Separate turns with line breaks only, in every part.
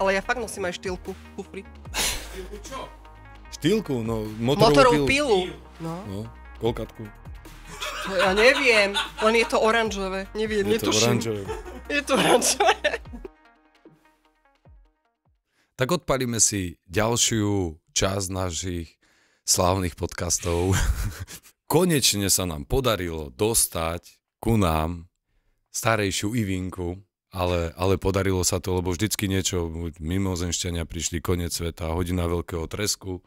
Ale ja fakt nosím aj štýlku v kufri.
Štýlku čo?
Štýlku, no
Motorovú pilu.
No, kolkatku.
To ja neviem, len je to oranžové. Neviem,
Je to
netuším.
oranžové.
Je to oranžové.
Tak odpalíme si ďalšiu časť našich slávnych podcastov. Konečne sa nám podarilo dostať ku nám starejšiu Ivinku, ale podarilo sa to, lebo vždycky niečo, mimozemšťania prišli, koniec sveta, hodina veľkého tresku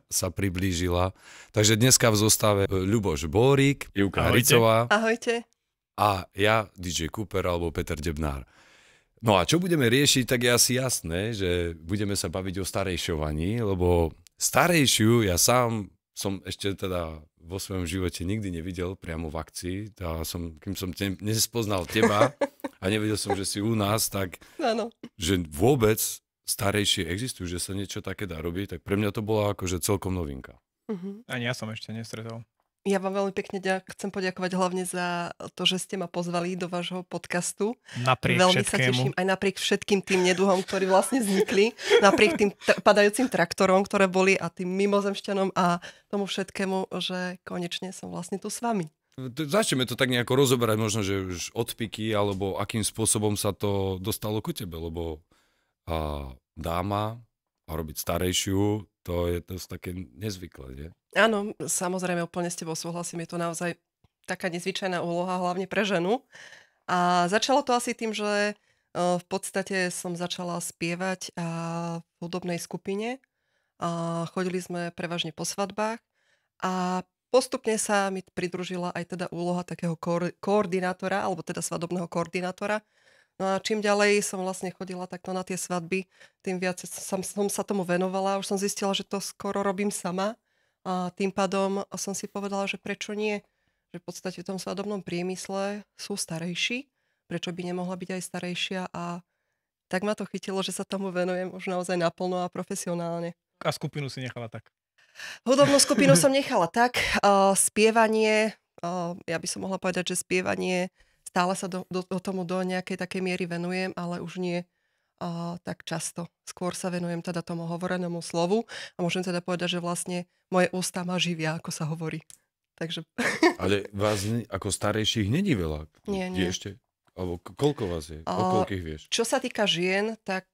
sa priblížila. Takže dneska v zostave Ľuboš Bórik, Ivka Hricová
Ahojte.
a ja, DJ Cooper alebo Peter Debnár. No a čo budeme riešiť, tak je asi jasné, že budeme sa baviť o starejšovaní, lebo starejšiu ja sám som ešte teda vo svojom živote nikdy nevidel priamo v akcii. Kým som nespoznal teba a nevedel som, že si u nás, tak
Áno.
že vôbec starejšie existujú, že sa niečo také dá robiť, tak pre mňa to bola akože celkom novinka.
Ani ja som ešte nestretol.
Ja vám veľmi pekne chcem poďakovať hlavne za to, že ste ma pozvali do vášho podcastu.
Napriek
veľmi
všetkému.
sa teším aj napriek všetkým tým neduhom, ktorí vlastne vznikli, napriek tým padajúcim traktorom, ktoré boli a tým mimozemšťanom a tomu všetkému, že konečne som vlastne tu s vami.
Začneme to tak nejako rozoberať, možno, že už odpiky, alebo akým spôsobom sa to dostalo ku tebe, lebo dáma a robiť starejšiu, to je dosť také nezvyklé, nie?
Áno, samozrejme, úplne s tebou súhlasím, je to naozaj taká nezvyčajná úloha, hlavne pre ženu. A začalo to asi tým, že v podstate som začala spievať v hudobnej skupine. Chodili sme prevažne po svadbách a postupne sa mi pridružila aj teda úloha takého koordinátora, alebo teda svadobného koordinátora. No a čím ďalej som vlastne chodila takto na tie svadby, tým viac som sa tomu venovala. Už som zistila, že to skoro robím sama. A tým pádom som si povedala, že prečo nie? Že v podstate v tom svadobnom priemysle sú starejší. Prečo by nemohla byť aj starejšia? A tak ma to chytilo, že sa tomu venujem už naozaj naplno a profesionálne.
A skupinu si nechala tak.
Hudobnú skupinu som nechala tak. Spievanie, ja by som mohla povedať, že spievanie stále sa do tomu do nejakej takej miery venujem, ale už nie tak často. Skôr sa venujem teda tomu hovorenému slovu a môžem teda povedať, že vlastne moje ústa ma živia, ako sa hovorí. Takže...
Ale vás ako starejších není veľa.
Nie.
Ešte? Alebo koľko vás je? O koľkých vieš?
Čo sa týka žien, tak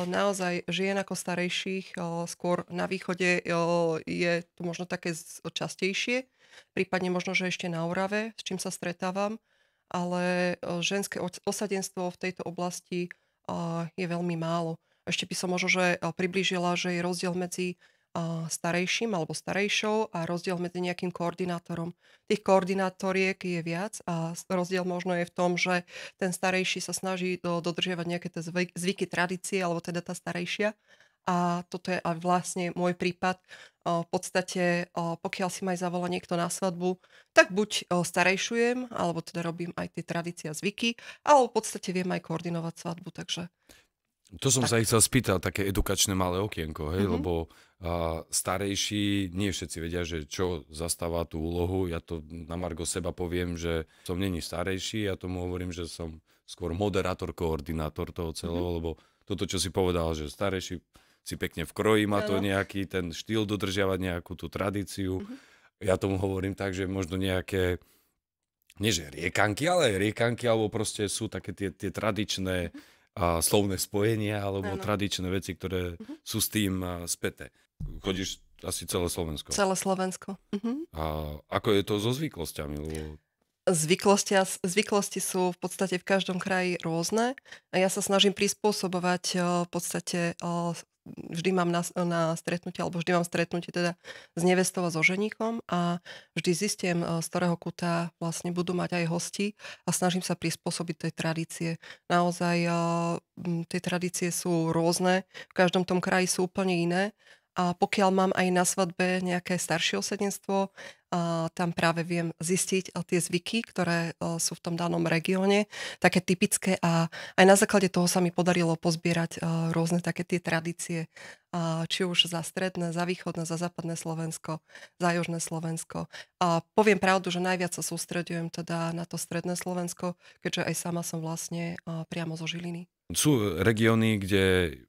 naozaj žien ako starejších skôr na východe je to možno také častejšie. Prípadne možno, že ešte na Orave, s čím sa stretávam. Ale ženské osadenstvo v tejto oblasti je veľmi málo. Ešte by som možno že priblížila, že je rozdiel medzi starejším alebo starejšou a rozdiel medzi nejakým koordinátorom. Tých koordinátoriek je viac a rozdiel možno je v tom, že ten starejší sa snaží dodržiavať nejaké tie zvyky, tradície, alebo teda tá starejšia. A toto je aj vlastne môj prípad. V podstate, pokiaľ si ma aj zavolá niekto na svadbu, tak buď starejšujem, alebo teda robím aj tie tradície a zvyky, alebo v podstate viem aj koordinovať svadbu, takže...
To som sa chcel spýtať, také edukačné malé okienko, hej, lebo starejší, nie všetci vedia, že čo zastáva tú úlohu. Ja to na margo seba poviem, že som není starejší, ja tomu hovorím, že som skôr moderátor, koordinátor toho celého, lebo toto, čo si povedal, že starejší si pekne vkrojí, má to nejaký ten štýl dodržiavať nejakú tú tradíciu. Ja tomu hovorím tak, že možno nejaké, nie že riekanky, ale riekanky, alebo proste sú také tie tradičné slovné spojenia, alebo tradičné veci, ktoré sú s tým späté. Chodíš asi celé Slovensko.
Celé Slovensko.
A ako je to so zvyklosťami? Lebo...
Zvyklosti sú v podstate v každom kraji rôzne a ja sa snažím prispôsobovať v podstate vždy mám na stretnutie, alebo vždy mám stretnutie teda s nevestou a so ženíkom a vždy zistím, z ktorého kuta vlastne budú mať aj hosti a snažím sa prispôsobiť tej tradície. Naozaj tie tradície sú rôzne, v každom tom kraji sú úplne iné. A pokiaľ mám aj na svadbe nejaké staršie osadenstvo, tam práve viem zistiť tie zvyky, ktoré sú v tom danom regióne, také typické a aj na základe toho sa mi podarilo pozbierať rôzne také tie tradície, či už za stredné, za východné, za západné Slovensko, za južné Slovensko. A poviem pravdu, že najviac sa sústreďujem teda na to stredné Slovensko, keďže aj sama som vlastne priamo zo Žiliny.
Sú regióny, kde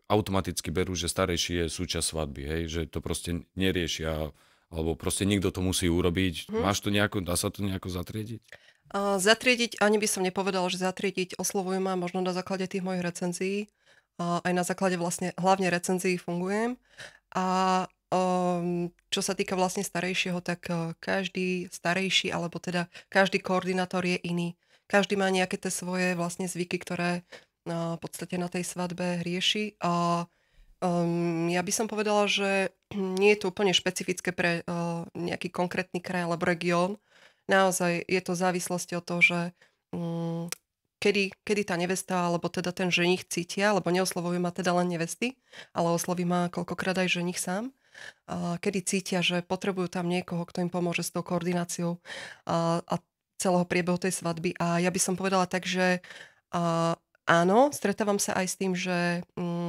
automaticky berú, že starejší je súčasť svadby, hej, že to proste neriešia, alebo proste niekto to musí urobiť. Máš to nejako, dá sa to nejako zatriediť?
Zatriediť, ani by som nepovedala, že zatriediť, oslovujem ma možno na základe tých mojich recenzií. Aj na základe vlastne hlavne recenzií fungujem. A čo sa týka vlastne starejšieho, tak každý starejší, alebo teda každý koordinátor je iný. Každý má nejaké tie svoje vlastne zvyky, ktoré v podstate na tej svadbe rieši. A ja by som povedala, že nie je to úplne špecifické pre nejaký konkrétny kraj alebo región. Naozaj je to v závislosti od toho, že kedy tá nevesta, alebo teda ten ženich cítia, lebo neoslovujú ma teda len nevesty, ale osloví ma koľkokrát aj ženich sám, kedy cítia, že potrebujú tam niekoho, kto im pomôže s tou koordináciou a celého priebehu tej svadby. A ja by som povedala tak, že áno, stretávam sa aj s tým, že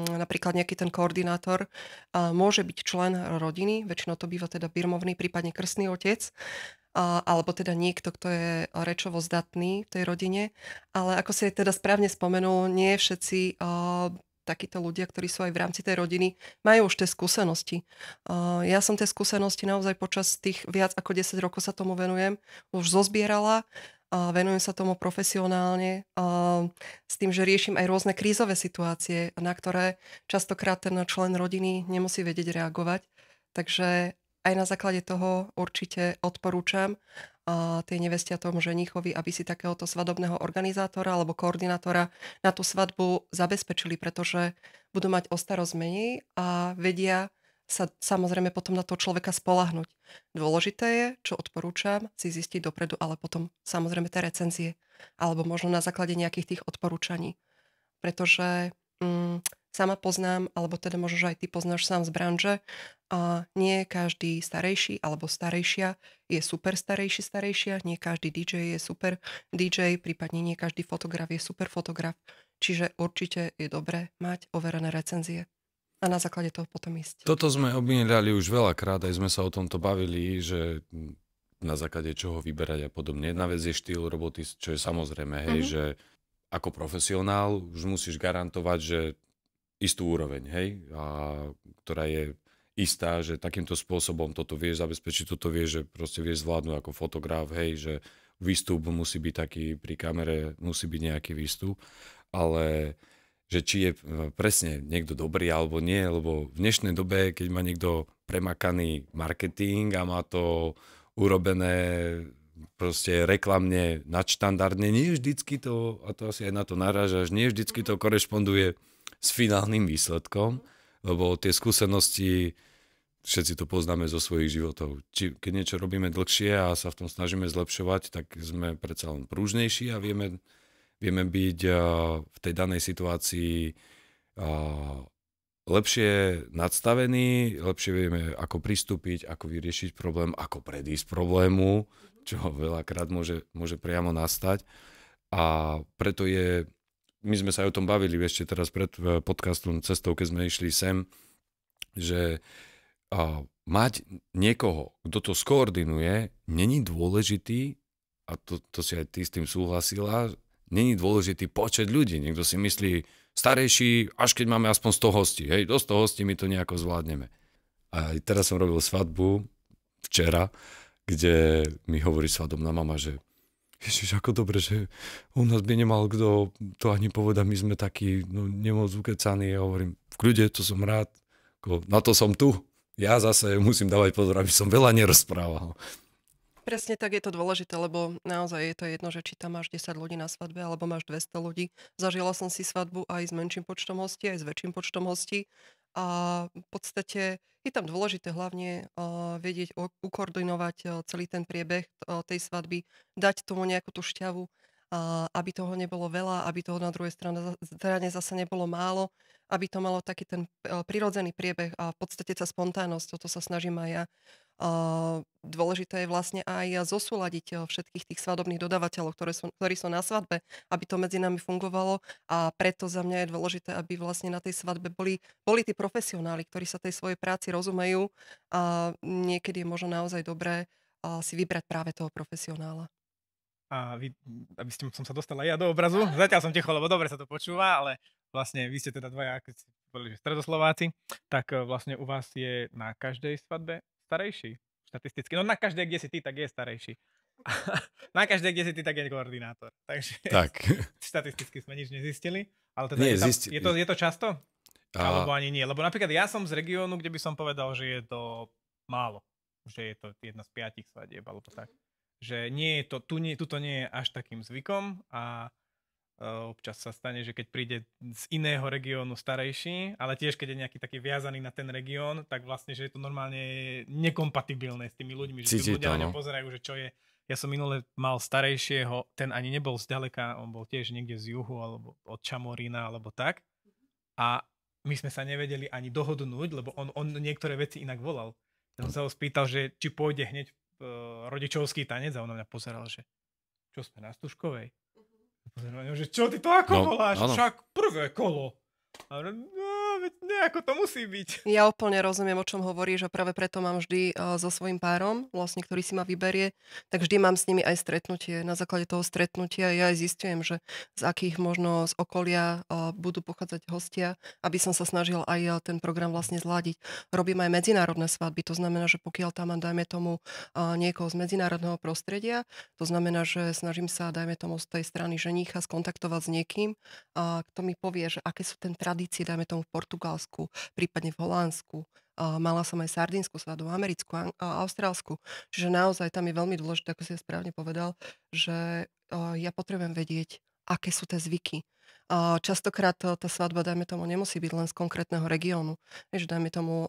napríklad nejaký ten koordinátor môže byť člen rodiny, väčšinou to býva teda birmovný, prípadne krstný otec, alebo teda niekto, kto je rečovo zdatný v tej rodine. Ale ako si teda správne spomenul, nie všetci takíto ľudia, ktorí sú aj v rámci tej rodiny, majú už tie skúsenosti. Ja som tie skúsenosti naozaj počas tých viac ako 10 rokov sa tomu venujem, už zozbierala, venujem sa tomu profesionálne, s tým, že riešim aj rôzne krízové situácie, na ktoré častokrát ten člen rodiny nemusí vedieť reagovať. Takže aj na základe toho určite odporúčam tej neveste a tomu ženichovi, aby si takéhoto svadobného organizátora alebo koordinátora na tú svadbu zabezpečili, pretože budú mať o starosť menej a vedia sa samozrejme potom na toho človeka spolahnuť. Dôležité je, čo odporúčam, si zistiť dopredu, ale potom samozrejme tie recenzie alebo možno na základe nejakých tých odporúčaní. Pretože sama poznám, alebo teda možno, že aj ty poznáš sám z branže, a nie každý starejší alebo starejšia je super starejšia, nie každý DJ je super DJ, prípadne nie každý fotograf je super fotograf. Čiže určite je dobré mať overené recenzie a na základe toho potom ísť.
Toto sme obmínali už veľakrát, aj sme sa o tomto bavili, že na základe čoho vyberať a podobne. Jedna vec je štýl roboty, čo je samozrejme, hej, že ako profesionál už musíš garantovať, že istú úroveň, hej, ktorá je istá, že takýmto spôsobom toto vieš zabezpečiť, toto vieš, že proste vieš zvládnuť ako fotograf, hej, že výstup musí byť taký, pri kamere musí byť nejaký výstup, ale že či je presne niekto dobrý alebo nie, lebo v dnešnej dobe, keď má niekto premakaný marketing a má to urobené proste reklamne nadštandardne, nie vždycky to, a to asi aj na to narážaš, nie vždycky to korešponduje s finálnym výsledkom, lebo tie skúsenosti, všetci to poznáme zo svojich životov. Keď niečo robíme dlhšie a sa v tom snažíme zlepšovať, tak sme predsa len prúžnejší a vieme byť v tej danej situácii lepšie nadstavení, lepšie vieme, ako pristúpiť, ako vyriešiť problém, ako predísť problému, čo veľakrát môže priamo nastať. A preto my sme sa aj o tom bavili ešte teraz pred podcastom Cestou, keď sme išli sem, že mať niekoho, kto to skoordinuje, není dôležitý, a to si aj ty s tým súhlasila, není dôležitý počet ľudí. Niekto si myslí, starejší, až keď máme aspoň 100 hostí. Hej, do 100 hostí my to nejako zvládneme. A teraz som robil svadbu včera, kde mi hovorí svadobná mama, že Ježiš, ako dobre, že u nás by nemal kto to ani povedať, my sme takí nemoc ukecaní. Ja hovorím, v kľude, to som rád, na to som tu. Ja zase musím dávať pozor, aby som veľa nerozprával.
Presne tak je to dôležité, lebo naozaj je to jedno, že či tam máš 10 ľudí na svadbe, alebo máš 200 ľudí. Zažila som si svadbu aj s menším počtom hostí, aj s väčším počtom hostí. A v podstate je tam dôležité hlavne vedieť ukoordinovať celý ten priebeh tej svadby, dať tomu nejakú tú šťavu, aby toho nebolo veľa, aby toho na druhej strane zase nebolo málo, aby to malo taký ten prirodzený priebeh a v podstate tá spontánnosť, toto sa snažím aj ja. Dôležité je vlastne aj zosúladiť všetkých tých svadobných dodávateľov, ktorí sú na svadbe, aby to medzi nami fungovalo, a preto za mňa je dôležité, aby vlastne na tej svadbe boli tí profesionáli, ktorí sa tej svojej práci rozumejú, a niekedy je možno naozaj dobré si vybrať práve toho profesionála.
A aby som sa dostala ja do obrazu, zatiaľ som ticho, lebo dobre sa to počúva, ale vlastne vy ste teda dvaja, keď ste boli, že stredoslováci, tak vlastne u vás je na každej svadbe starejší. Štatisticky. No na každej, kde si ty, tak je starejší. Na každej, kde si ty, tak je koordinátor. Takže
Tak.
štatisticky sme nič nezistili. Ale teda
Nie,
je to často? Alebo ani nie? Lebo napríklad ja som z regiónu, kde by som povedal, že je to málo. Že je to jedna z 5 svadieb, alebo tak. Že nie je to, tuto nie je až takým zvykom a občas sa stane, že keď príde z iného regiónu starejší, ale tiež keď je nejaký taký viazaný na ten región, tak vlastne, že je to normálne nekompatibilné s tými ľuďmi, že tí ľudia na ňo pozerajú, že čo je. Ja som minule mal starejšieho, ten ani nebol zďaleka, on bol tiež niekde z juhu, alebo od Čamorína, alebo tak. A my sme sa nevedeli ani dohodnúť, lebo on niektoré veci inak volal. Ja som sa ho spýtal, že či pôjde hneď rodičovský tanec a on na mňa pozeral, že čo sme na Stužkovej? Pozerám, že čo ty to ako voláš?
Áno.
Však prvé kolo. A nejako to musí byť.
Ja úplne rozumiem, o čom hovoríš, a práve preto mám vždy so svojím párom, vlastne, ktorý si ma vyberie, tak vždy mám s nimi aj stretnutie. Na základe toho stretnutia ja aj zistujem, že z akých možno z okolia budú pochádzať hostia, aby som sa snažil aj ten program vlastne zladiť. Robím aj medzinárodné svadby, to znamená, že pokiaľ tam mám, dajme tomu, niekoho z medzinárodného prostredia, to znamená, že snažím sa, dajme tomu, z tej strany ženícha skontaktovať s niekým, kto mi povie, že aké sú ten tradície, dajme tomu v Portugalsku, prípadne v Holandsku. Mala som aj sardínsku svadbu, americkú, austrálsku. Čiže naozaj tam je veľmi dôležité, ako si správne povedal, že ja potrebujem vedieť, aké sú tie zvyky. Častokrát tá svadba, dajme tomu, nemusí byť len z konkrétneho regiónu. Vieš, dajme tomu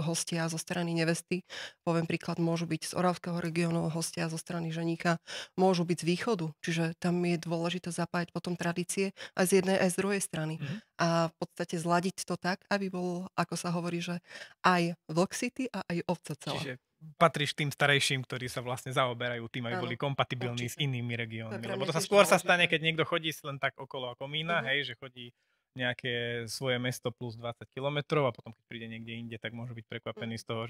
hostia zo strany nevesty. Poviem príklad, môžu byť z Oravského regiónu hostia zo strany ženíka, môžu byť z východu. Čiže tam je dôležité zapájať potom tradície aj z jednej, aj z druhej strany. A v podstate zladiť to tak, aby bol, ako sa hovorí, že aj vlk sitý a aj ovca celá.
Čiže patríš tým starejším, ktorí sa vlastne zaoberajú tým, aby boli kompatibilní
určite.
s inými regiónmi.
To je pre
Lebo
mňa
to sa
tiež
skôr sa
dôležité.
stane, keď niekto chodí len tak okolo ako komína, hej, že chodí nejaké svoje mesto plus 20 kilometrov a potom, keď príde niekde inde, tak môže byť prekvapený z toho,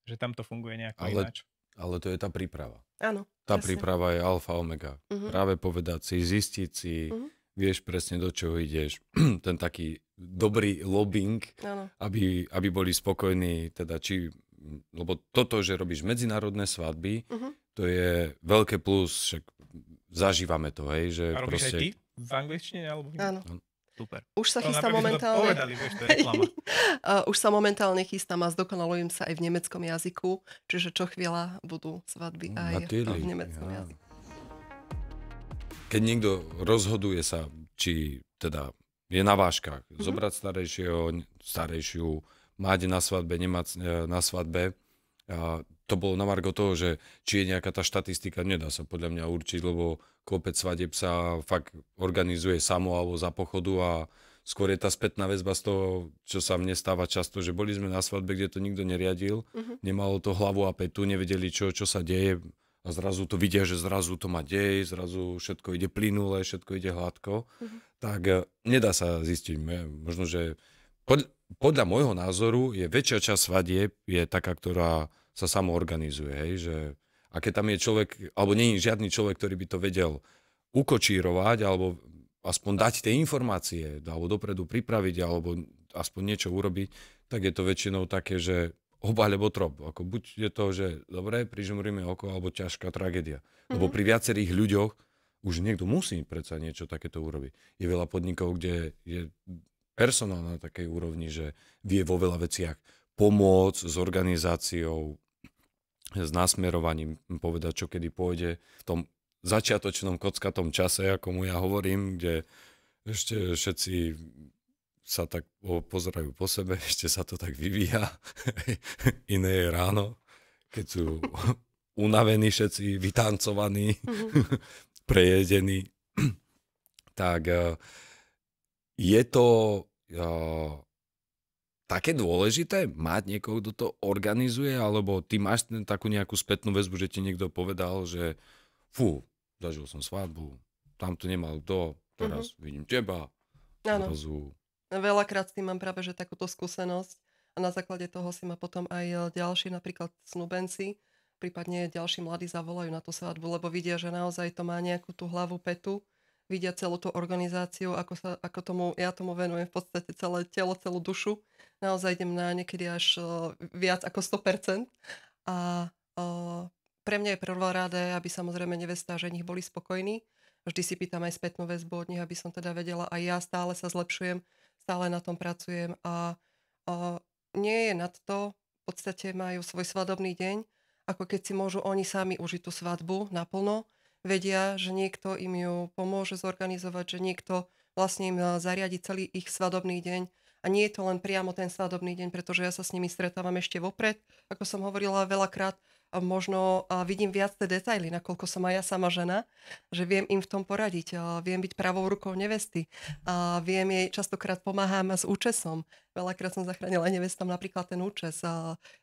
že tam to funguje nejako ináč.
Ale to je tá príprava.
Áno.
Tá
presne.
príprava je alfa omega. Práve povedať si, zistiť si, vieš presne do čoho ideš. Ten taký dobrý lobbying,
Áno.
aby boli spokojní, teda lebo toto, že robíš medzinárodné svadby, to je veľké plus, však zažívame to, hej, že
A robíš
proste...
aj ty v angličtine? Alebo...
Áno.
Super.
Už sa
To
chystá
napríklad
momentálne.
Povedali, vieš, to je reklama.
Už sa momentálne chystám a zdokonalujem sa aj v nemeckom jazyku, čiže čo chvíľa budú svadby aj v nemeckom jazyku.
Keď niekto rozhoduje sa, či teda je na vážkach, zobrať starejšiu, mať na svadbe, nemať na svadbe, to bolo na margo toho, že či je nejaká tá štatistika, nedá sa podľa mňa určiť, lebo kopec svadieb sa fakt organizuje samo alebo za pochodu a skôr je tá spätná väzba z toho, čo sa mne stáva často, že boli sme na svadbe, kde to nikto neriadil, nemalo to hlavu a petu, nevedeli, čo sa deje a zrazu to vidia, že zrazu to má dej, zrazu všetko ide plynule, všetko ide hladko, tak nedá sa zistiť. Možno, že podľa môjho názoru je väčšia časť svadieb je taká, ktorá sa samoorganizuje, hej, že a keď tam je človek, alebo nie je žiadny človek, ktorý by to vedel ukočírovať, alebo aspoň dať tie informácie, alebo dopredu pripraviť, alebo aspoň niečo urobiť, tak je to väčšinou také, že oba alebo trop. Ako buď je to, že dobre, prižmuríme oko, alebo ťažká tragédia. Lebo pri viacerých ľuďoch už niekto musí predsa niečo takéto urobiť. Je veľa podnikov, kde je personál na takej úrovni, že vie vo veľa veciach pomôcť s organizáciou, s nasmerovaním, povedať, čo kedy pôjde v tom začiatočnom kockatom čase, ako mu ja hovorím, kde ešte všetci sa tak pozerajú po sebe, ešte sa to tak vyvíja. Iné je ráno, keď sú unavení všetci, vytancovaní, prejedení. Tak je to také dôležité mať niekoho, kto to organizuje, alebo ty máš takú nejakú spätnú väzbu, že ti niekto povedal, že zažil som svadbu, tam to nemal kto, teraz vidím teba.
Áno. Veľakrát s tým mám práve že takúto skúsenosť a na základe toho si ma potom aj ďalší, napríklad snúbenci, prípadne ďalší mladí zavolajú na tú svadbu, lebo vidia, že naozaj to má nejakú tú hlavu, petu, vidia celú tú organizáciu, ja tomu venujem v podstate celé telo, celú dušu. Naozaj idem na niekedy až viac ako 100%. A pre mňa je prvoradé, aby samozrejme nevesta a ženich boli spokojní. Vždy si pýtam aj spätnú väzbu od nich, aby som teda vedela, aj ja stále sa zlepšujem, stále na tom pracujem a nie je nad to, v podstate majú svoj svadobný deň, ako keď si môžu oni sami užiť tú svadbu naplno, vedia, že niekto im ju pomôže zorganizovať, že niekto vlastne im zariadi celý ich svadobný deň. A nie je to len priamo ten svadobný deň, pretože ja sa s nimi stretávam ešte vopred, ako som hovorila veľakrát, a možno vidím viac tie detaily, nakoľko som aj ja sama žena, že viem im v tom poradiť, viem byť pravou rukou nevesty, viem jej, častokrát pomáham s účesom. Veľakrát som zachránila nevestam napríklad ten účes,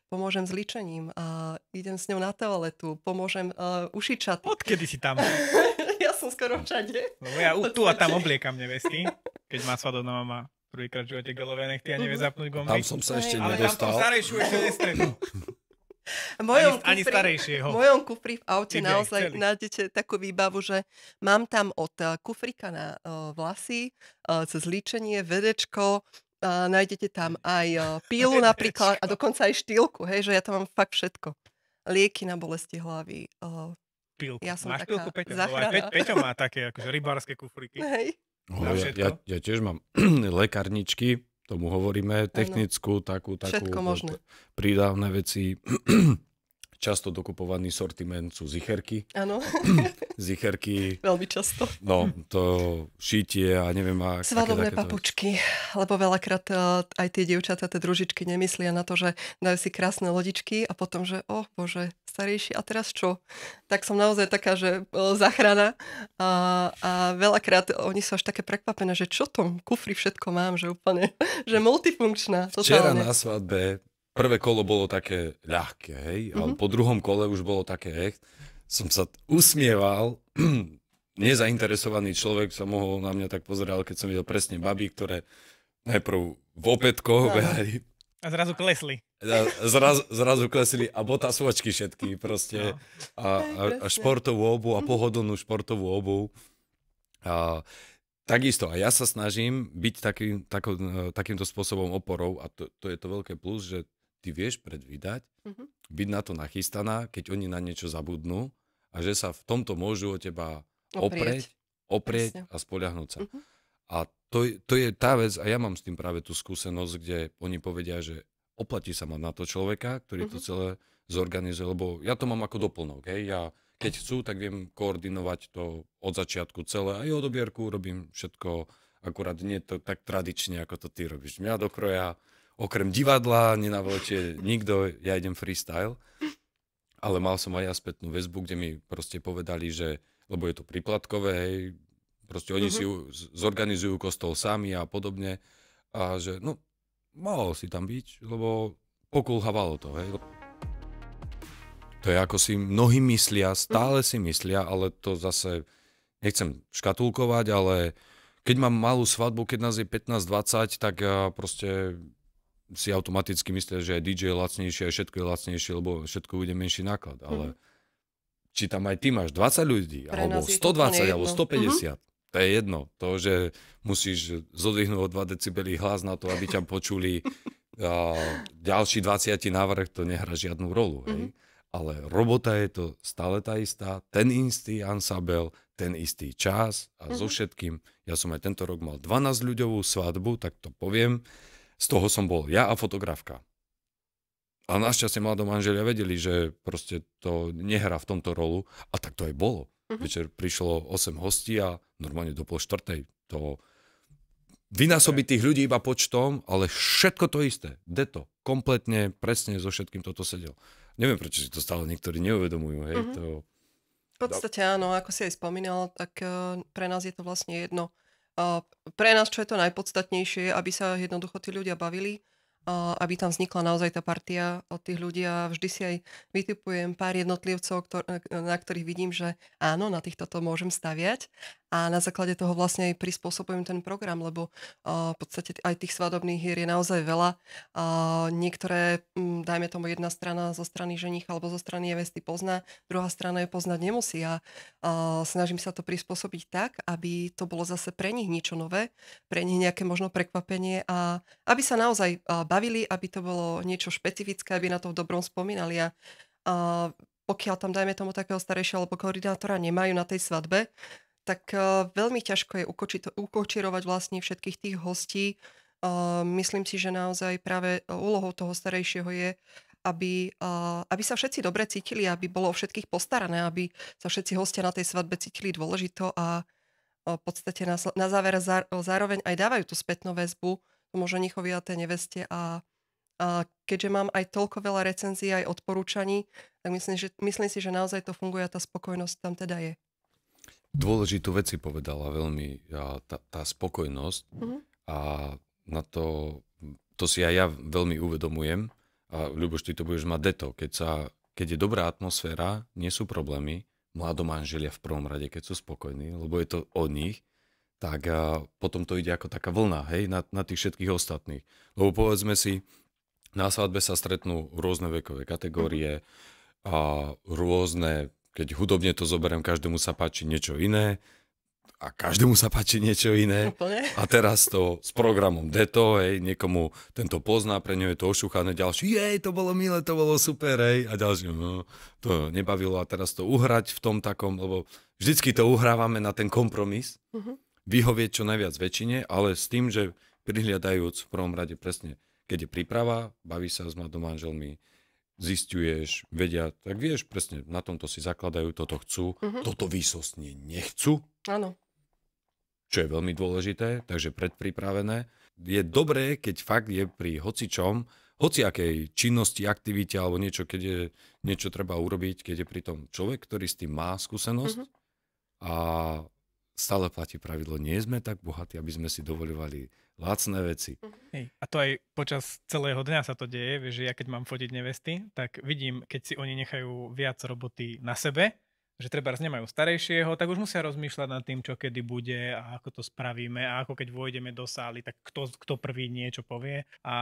pomôžem s líčením, idem s ňou na toaletu, pomôžem ušiť šaty.
Odkedy si tam?
Ja som skoro všade.
Lebo ja tu a tam obliekam nevesty, keď má svadobná mama prvýkrát v živote golové nechty a nevie zapnúť gomby.
Tam som sa ešte
ale
nedostal.
Ale tam tú starejšiu ešte nestretol. Ani starejšieho.
V mojom kufri v aute
Keby
naozaj nájdete takú výbavu, že mám tam od kufrika na vlasy, cez líčenie, vedečko, nájdete tam aj pílu napríklad a dokonca aj štýlku, hej, že ja tam mám fakt všetko. Lieky na bolesti hlavy.
Pílku.
Ja som
máš
taká
pílku, Peťo?
záchrana.
Peťo má také akože rybárske kufriky.
Hej.
Ja tiež mám lekárničky, tomu hovoríme, technickú, takú
všetko možné.
Prídavné veci. Často dokupovaný sortiment sú zicherky.
Áno.
Zicherky.
Veľmi často.
No, to šítie a neviem...
Svadobné papučky, lebo veľakrát aj tie dievčatá, tie družičky nemyslia na to, že dajú si krásne lodičky a potom, že bože, starejší, a teraz čo? Tak som naozaj taká, že záchrana a veľakrát oni sú až také prekvapené, že čo tom kufri všetko mám, že úplne, že multifunkčná.
Včera
totálne.
na svadbe prvé kolo bolo také ľahké, hej, ale po druhom kole už bolo také, som sa usmieval, nezainteresovaný človek sa mohol na mňa tak pozerať, keď som videl presne baby, ktoré najprv v opätkoch behali.
A zrazu klesli.
Zrazu klesli a botasôčky všetky proste. No. A športovú obuv a pohodlnú športovú obuv. Takisto, a ja sa snažím byť takýmto spôsobom oporou a to je to veľké plus, že ty vieš predvídať, byť na to nachystaná, keď oni na niečo zabudnú a že sa v tomto môžu o teba oprieť a spoľahnúť sa. A to je tá vec, a ja mám s tým práve tú skúsenosť, kde oni povedia, že oplatí sa mať na to človeka, ktorý to celé zorganizuje, lebo ja to mám ako doplnok. Hej? Ja keď chcú, tak viem koordinovať to od začiatku celé. Aj odobierku robím všetko, akurát nie to tak tradične, ako to ty robíš. Mňa do kroja, okrem divadla, nenavlečie nikto, ja idem freestyle. Ale mal som aj ja spätnú väzbu, kde mi proste povedali, že, lebo je to príplatkové, hej, proste oni si zorganizujú kostol sami a podobne. A že, no, mohol si tam byť, lebo pokulhávalo to, hej. To je ako si mnohí myslia, stále si myslia, ale to zase nechcem škatulkovať, ale keď mám malú svadbu, keď nás je 15-20, tak proste si automaticky myslia, že aj DJ je lacnejšie, aj všetko je lacnejšie, lebo všetko bude menší náklad. Ale či tam aj ty máš 20 ľudí, alebo 120, alebo 150, to je jedno. To, že musíš zodvihnúť o 2 decibely hlas na to, aby ťa počuli ďalší 20 návrh, to nehrá žiadnu rolu. Hej? Ale robota je to stále tá istá, ten istý ansambel, ten istý čas a so všetkým. Ja som aj tento rok mal 12 ľuďovú svadbu, tak to poviem. Z toho som bol ja a fotografka. A našťastie mladí manželia vedeli, že proste to nehrá v tomto rolu. A tak to aj bolo. Večer prišlo 8 hostí a normálne do 3:30. To vynásobiť tých ľudí iba počtom, ale všetko to isté. Deto. Kompletne, presne so všetkým toto sedel. Neviem, prečo si to stále niektorí neuvedomujú. Hej?
V podstate áno, ako si aj spomínal, tak pre nás je to vlastne jedno. Pre nás, čo je to najpodstatnejšie, aby sa jednoducho tí ľudia bavili, aby tam vznikla naozaj tá partia od tých ľudí a vždy si aj vytipujem pár jednotlivcov, na ktorých vidím, že áno, na týchto to môžem staviať a na základe toho vlastne aj prispôsobujem ten program, lebo v podstate aj tých svadobných hier je naozaj veľa. Niektoré, dajme tomu, jedna strana zo strany ženicha alebo zo strany nevesty pozná, druhá strana ju poznať nemusí a snažím sa to prispôsobiť tak, aby to bolo zase pre nich niečo nové, pre nich nejaké možno prekvapenie a aby sa naozaj bavili, aby to bolo niečo špecifické, aby na to v dobrom spomínali a pokiaľ tam, dajme tomu, takého starejšieho alebo koordinátora nemajú na tej svadbe, tak veľmi ťažko je ukočirovať vlastne všetkých tých hostí. Myslím si, že naozaj práve úlohou toho starejšieho je, aby sa všetci dobre cítili, aby bolo o všetkých postarané, aby sa všetci hostia na tej svadbe cítili dôležito a v podstate na záver zároveň aj dávajú tú spätnú väzbu tomu ženichovi a tej neveste a keďže mám aj toľko veľa recenzií, aj odporúčaní, tak myslím si, že naozaj to funguje a tá spokojnosť tam teda je.
Dôležitú vec si povedala veľmi, tá spokojnosť a na to si aj ja veľmi uvedomujem a Ľuboš, ty to budeš mať deto, keď je dobrá atmosféra, nie sú problémy, mladomanželia v prvom rade, keď sú spokojní, lebo je to od nich, tak potom to ide ako taká vlna, hej, na tých všetkých ostatných. Lebo povedzme si, na svadbe sa stretnú rôzne vekové kategórie a rôzne, keď hudobne to zoberiem, každému sa páči niečo iné a každému sa páči niečo iné.
Úplne.
A teraz to s programom Deto, hej, niekomu tento pozná, pre ňo je to ošúchané, ďalší, to bolo milé, to bolo super, hej, a ďalší, to nebavilo a teraz to uhrať v tom takom, lebo vždycky to uhrávame na ten kompromis, vyhovieť čo najviac väčšine, ale s tým, že prihliadajúc v prvom rade presne, keď je príprava, bavíš sa s mladomanželmi, zisťuješ, vedia, tak vieš, presne na tomto si zakladajú, toto chcú, toto výsostne nechcú.
Áno.
Čo je veľmi dôležité, takže predpripravené. Je dobré, keď fakt je pri hocičom, hociakej činnosti, aktivite alebo niečo, keď je niečo treba urobiť, keď je pri tom človek, ktorý s tým má skúsenosť a stále platí pravidlo, nie sme tak bohatí, aby sme si dovoľovali lacné veci.
Hej. A to aj počas celého dňa sa to deje, vieš, že ja keď mám fotiť nevesty, tak vidím, keď si oni nechajú viac roboty na sebe, že trebárs nemajú starejšieho, tak už musia rozmýšľať nad tým, čo kedy bude a ako to spravíme a ako keď vojdeme do sály, tak kto prvý niečo povie a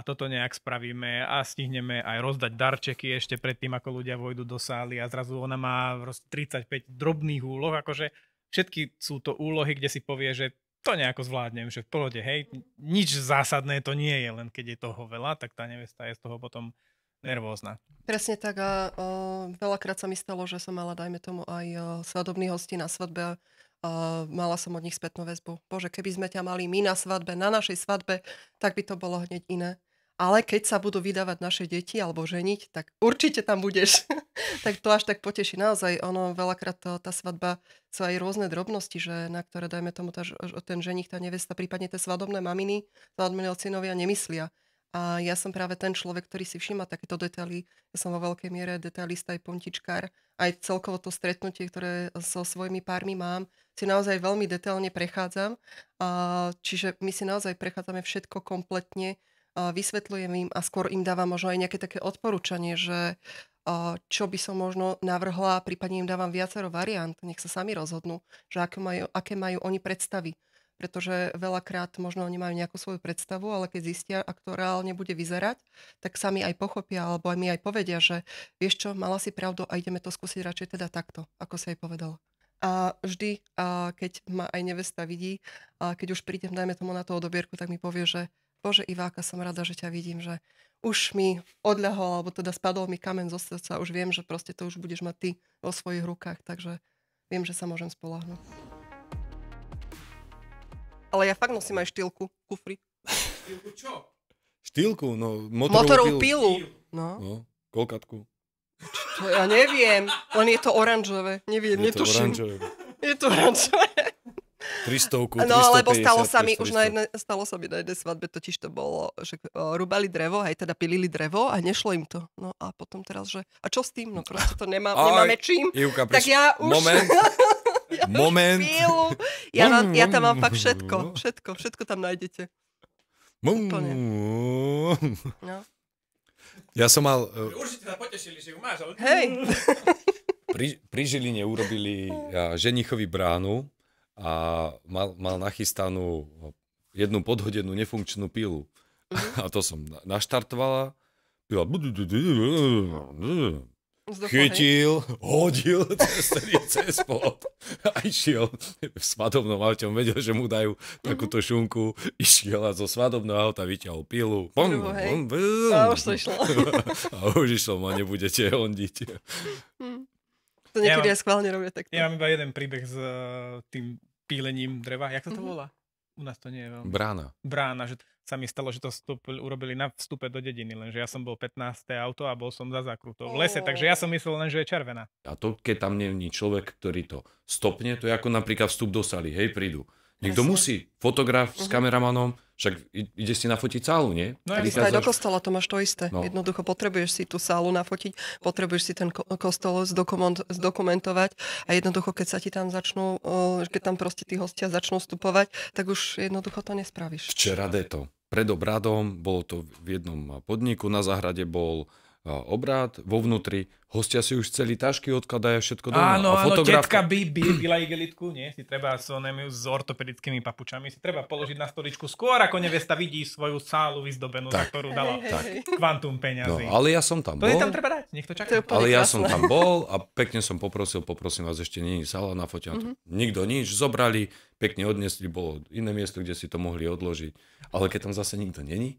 toto nejak spravíme a stihneme aj rozdať darčeky ešte predtým, ako ľudia vojdu do sály a zrazu ona má 35 drobných úloh, akože všetky sú to úlohy, kde si povie, že to nejako zvládnem, že v pohode, hej, nič zásadné to nie je, len keď je toho veľa, tak tá nevesta je z toho potom nervózna.
Presne tak a veľakrát sa mi stalo, že som mala, dajme tomu, aj svadobných hostí na svadbe a mala som od nich spätnú väzbu. Bože, keby sme ťa mali my na svadbe, na našej svadbe, tak by to bolo hneď iné. Ale keď sa budú vydávať naše deti alebo ženiť, tak určite tam budeš. Tak to až tak poteší. Naozaj, veľakrát tá svadba sú aj rôzne drobnosti, že na ktoré, dajme tomu, ten ženich, tá nevesta, prípadne tie svadobné maminy, svadobní otcinovia nemyslia. A ja som práve ten človek, ktorý si všíma takéto detaily. Ja som vo veľkej miere detailista aj puntičkár. Aj celkovo to stretnutie, ktoré so svojimi pármi mám, si naozaj veľmi detailne prechádzam. Čiže my si naozaj prechádzame všetko kompletne, vysvetľujem im a skôr im dávam možno aj nejaké také odporúčanie, že čo by som možno navrhla, prípadne im dávam viacero variant, nech sa sami rozhodnú, že aké majú oni predstavy. Pretože veľakrát možno oni majú nejakú svoju predstavu, ale keď zistia, ako to reálne bude vyzerať, tak sami aj pochopia, alebo aj mi aj povedia, že vieš čo, mala si pravdu a ideme to skúsiť radšej teda takto, ako si aj povedala. A vždy, keď ma aj nevesta vidí, keď už prídem, dajme tomu na tú odobierku, tak mi povie, že Bože Iváka, som rada, že ťa vidím, že už mi odľahol, alebo teda spadol mi kameň zo srdca, už viem, že proste to už budeš mať ty vo svojich rukách, takže viem, že sa môžem spoľahnúť. Ale ja fakt nosím aj štýlku, kufri.
Štýlku čo?
Štýlku? No,
motorovú pilu. No,
kolkatku.
To ja neviem, len je to oranžové. Neviem, netuším. Je to oranžové.
300, 350.
No, lebo stalo sa mi na jednej svadbe, totiž to bolo, že rúbali drevo, aj teda pilili drevo a nešlo im to. No a potom teraz, že a čo s tým? No proste to nemáme čím.
Ivka,
tak ja už...
Moment.
Ja tam mám fakt všetko tam nájdete. Úplne. No.
Ja som mal...
Určite sa potešili, že ju máš, ale...
Hej.
Pri Žiline urobili ženichovi bránu a mal nachystanú jednu podhodenú nefunkčnú pilu. A to som naštartovala, pila chytil, hodil cez plot a išiel v svadobnom aute. On vedel, že mu dajú takúto šunku. Išiel a zo svadobného auta vyťahol pilu.
A už to išlo.
A už išlo, ma nebudete hondiť.
To niekedy aj schválne robia takto.
Ja mám iba jeden príbeh s tým pílením dreva. Jak sa to volá? U nás to nie je veľmi. Brána, že sa mi stalo, že to urobili na vstupe do dediny, lenže ja som bol 15. auto a bol som za zákrutou v lese, takže ja som myslel len, že je červená.
A to, keď tam nie je človek, ktorý to stopne, to je ako napríklad vstup do saly, hej, prídu. Niekto musí, fotograf s kameramanom, však ide si nafotiť sálu, nie?
No aj do kostola to máš to isté. No. Jednoducho potrebuješ si tú sálu nafotiť, potrebuješ si ten kostol zdokumentovať a jednoducho, keď sa ti tam začnú, keď tam proste tí hostia začnú vstupovať, tak už jednoducho to nespravíš.
Včera deto. Pred obradom, bolo to v jednom podniku, na záhrade bol obrad, vo vnútri, hostia si už celý tašky odkladajú všetko doma.
Áno, tetka byla igelitku, nie? Si treba s ortopedickými papučami, si treba položiť na stoličku skôr, ako nevesta vidí svoju sálu vyzdobenú, za ktorú dala kvantum peňazí.
No, ale ja som tam bol.
To je tam treba dať, nech to čaká.
Ale ja som tam bol a pekne som poprosím vás, ešte nie je sála na fotia. Nikto nič, zobrali, pekne odnesli, bolo iné miesto, kde si to mohli odložiť. Ale keď tam zase nikto není,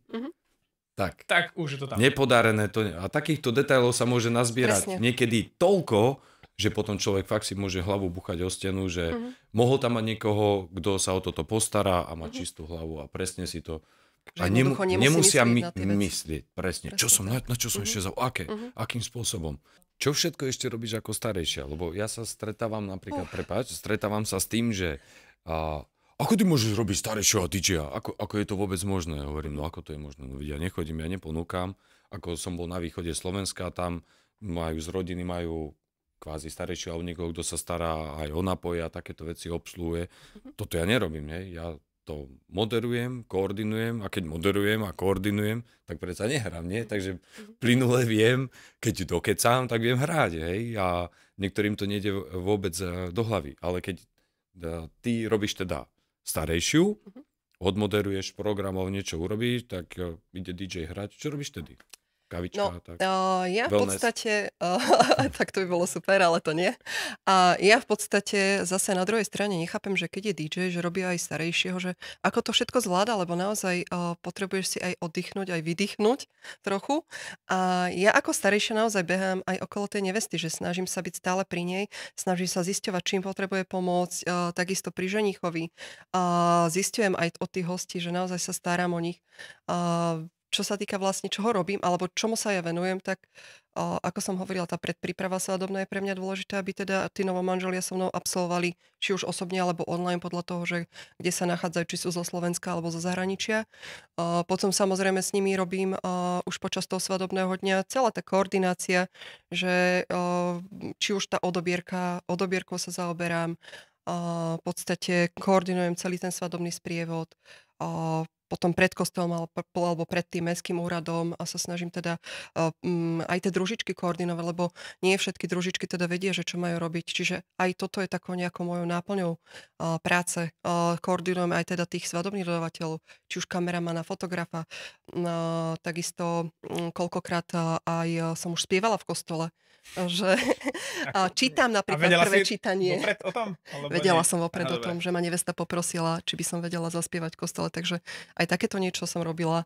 tak
už je to tam.
Nepodarené to. A takýchto detailov sa môže nazbierať niekedy toľko, že potom človek fakt si môže hlavu buchať o stenu, že mohol tam mať niekoho, kto sa o toto postará a má čistú hlavu a presne si to... A nemusia myslieť presne, na čo som ešte akým spôsobom. Čo všetko ešte robíš ako starejšia? Lebo ja sa stretávam napríklad, stretávam sa s tým, že... Ako ty môžeš robiť starejšieho DJ-a? Ako je to vôbec možné? Hovorím, no ako to je možné? No ja nechodím, ja neponúkam. Ako som bol na východe Slovenska, tam majú z rodiny, majú kvázi starejšieho a niekoho, kto sa stará aj o napoje a takéto veci obsluhuje. Toto ja nerobím, nie? Ja to moderujem, koordinujem a keď moderujem a koordinujem, tak predsa nehrám, nie? Takže plynule viem, keď dokecám, tak viem hrať, hej? A niektorým to nejde vôbec do hlavy. Ale keď ty robíš teda starejšiu, odmoderuješ programov, niečo urobíš, tak ide DJ hrať. Čo robíš tedy? Kavička? Tak.
Ja v podstate, tak to by bolo super, ale to nie. Ja v podstate zase na druhej strane nechápem, že keď je DJ, že robí aj starejšieho, že ako to všetko zvláda, lebo naozaj potrebuješ si aj oddychnúť, aj vydýchnuť trochu. A ja ako starejšia naozaj behám aj okolo tej nevesty, že snažím sa byť stále pri nej, snažím sa zisťovať, čím potrebuje pomôcť, takisto pri ženichovi. Zisťujem aj od tých hostí, že naozaj sa starám o nich. Čo sa týka vlastne, čoho robím, alebo čomu sa ja venujem, tak ako som hovorila, tá predpríprava svadobná je pre mňa dôležitá, aby teda tí novomanželia so mnou absolvovali, či už osobne, alebo online, podľa toho, že kde sa nachádzajú, či sú zo Slovenska, alebo zo zahraničia. Potom samozrejme s nimi robím už počas toho svadobného dňa celá tá koordinácia, že či už tá odobierkou sa zaoberám, v podstate koordinujem celý ten svadobný sprievod, potom pred kostolom alebo pred tým mestským úradom a sa snažím teda aj tie družičky koordinovať, lebo nie všetky družičky teda vedia, že čo majú robiť. Čiže aj toto je takou nejakou mojou náplňou práce. Koordinujem aj teda tých svadobných dodavateľov, či už kameramana, fotografa. Takisto koľkokrát aj som už spievala v kostole. Že čítam napríklad prvé čítanie.
Vopred o tom?
Vedela som vopred o tom, že ma nevesta poprosila, či by som vedela zaspievať v kostole, takže aj takéto niečo som robila.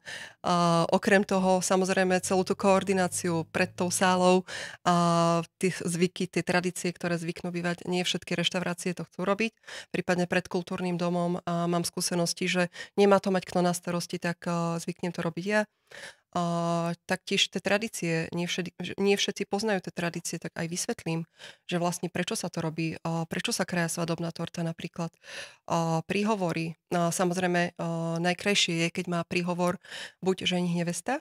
Okrem toho, samozrejme, celú tú koordináciu pred tou sálou, tie zvyky, tie tradície, ktoré zvyknú bývať, nie všetky reštaurácie to chcú robiť. Prípadne pred kultúrnym domom mám skúsenosti, že nemá to mať kto na starosti, tak zvyknem to robiť ja. Taktiež tie tradície, nie všetci poznajú tie tradície, tak aj vysvetlím, že vlastne prečo sa to robí, prečo sa kraja svadobná torta napríklad, príhovory. Samozrejme, najkrajšie je, keď má príhovor buď ženich nevesta,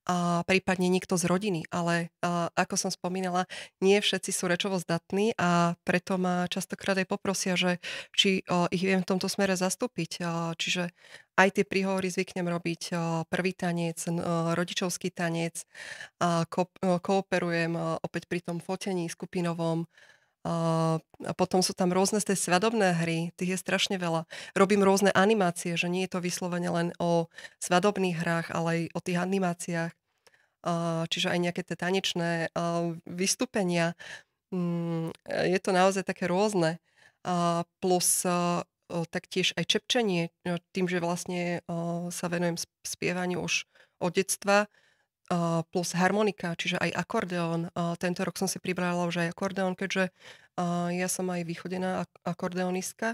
a prípadne niekto z rodiny, ale ako som spomínala, nie všetci sú rečovo zdatní a preto ma častokrát aj poprosia, že či ich viem v tomto smere zastúpiť. Čiže aj tie príhovory zvyknem robiť, prvý tanec, rodičovský tanec, kooperujem opäť pri tom fotení skupinovom, A potom sú tam rôzne tej svadobné hry, tých je strašne veľa. Robím rôzne animácie, že nie je to vyslovene len o svadobných hrách, ale aj o tých animáciách. Čiže aj nejaké tie tanečné vystúpenia. Je to naozaj také rôzne. Plus taktiež aj čepčenie, tým, že vlastne sa venujem spievaniu už od detstva, plus harmonika, čiže aj akordeón. Tento rok som si pribrala už aj akordeón, keďže ja som aj východená akordeonistka.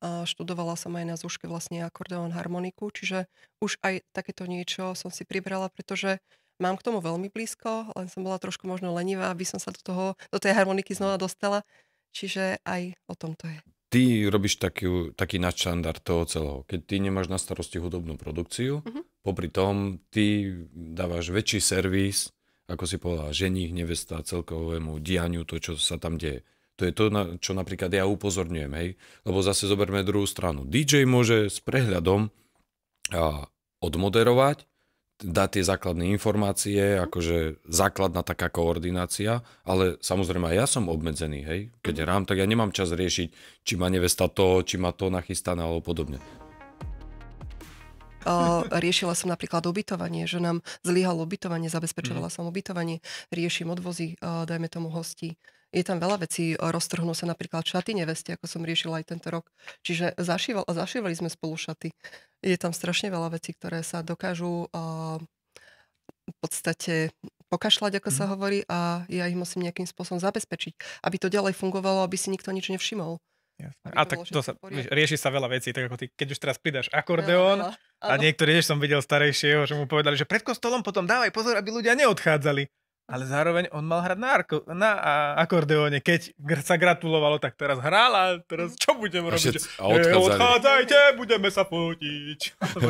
Študovala som aj na zúške vlastne akordeón, harmoniku, čiže už aj takéto niečo som si pribrala, pretože mám k tomu veľmi blízko, len som bola trošku možno lenivá, aby som sa do tej harmoniky znova dostala. Čiže aj o tom to je.
Ty robíš taký nadštandard toho celého. Keď ty nemáš na starosti hudobnú produkciu, popri tom ty dávaš väčší servis, ako si povedal, ženích, nevesta, celkovému dianiu, to, čo sa tam deje. To je to, na čo napríklad ja upozorňujem, hej. Lebo zase zoberme druhú stranu. DJ môže s prehľadom odmoderovať, dať tie základné informácie, akože základná taká koordinácia, ale samozrejme aj ja som obmedzený, hej. Keď hrám, tak ja nemám čas riešiť, či má nevesta to, či má to nachystané, alebo podobne.
Riešila som napríklad ubytovanie, že nám zlyhalo ubytovanie, zabezpečovala som ubytovanie, riešim odvozy, dajme tomu hostí. Je tam veľa vecí, roztrhnú sa napríklad šaty neveste, ako som riešila aj tento rok. Čiže zašívali sme spolu šaty. Je tam strašne veľa vecí, ktoré sa dokážu v podstate pokašľať, ako sa hovorí, a ja ich musím nejakým spôsobom zabezpečiť, aby to ďalej fungovalo, aby si nikto nič nevšimol.
A tak to sa, rieši sa veľa vecí, tak ako ty, keď už teraz pridáš akordeón a niektorí tiež som videl starejšieho, že mu povedali, že pred kostolom potom dávaj pozor, aby ľudia neodchádzali. Ale zároveň on mal hrať na akordeóne. Keď sa gratulovalo, tak teraz hral a teraz čo budem robiť? Odchádzajte, budeme sa fotiť.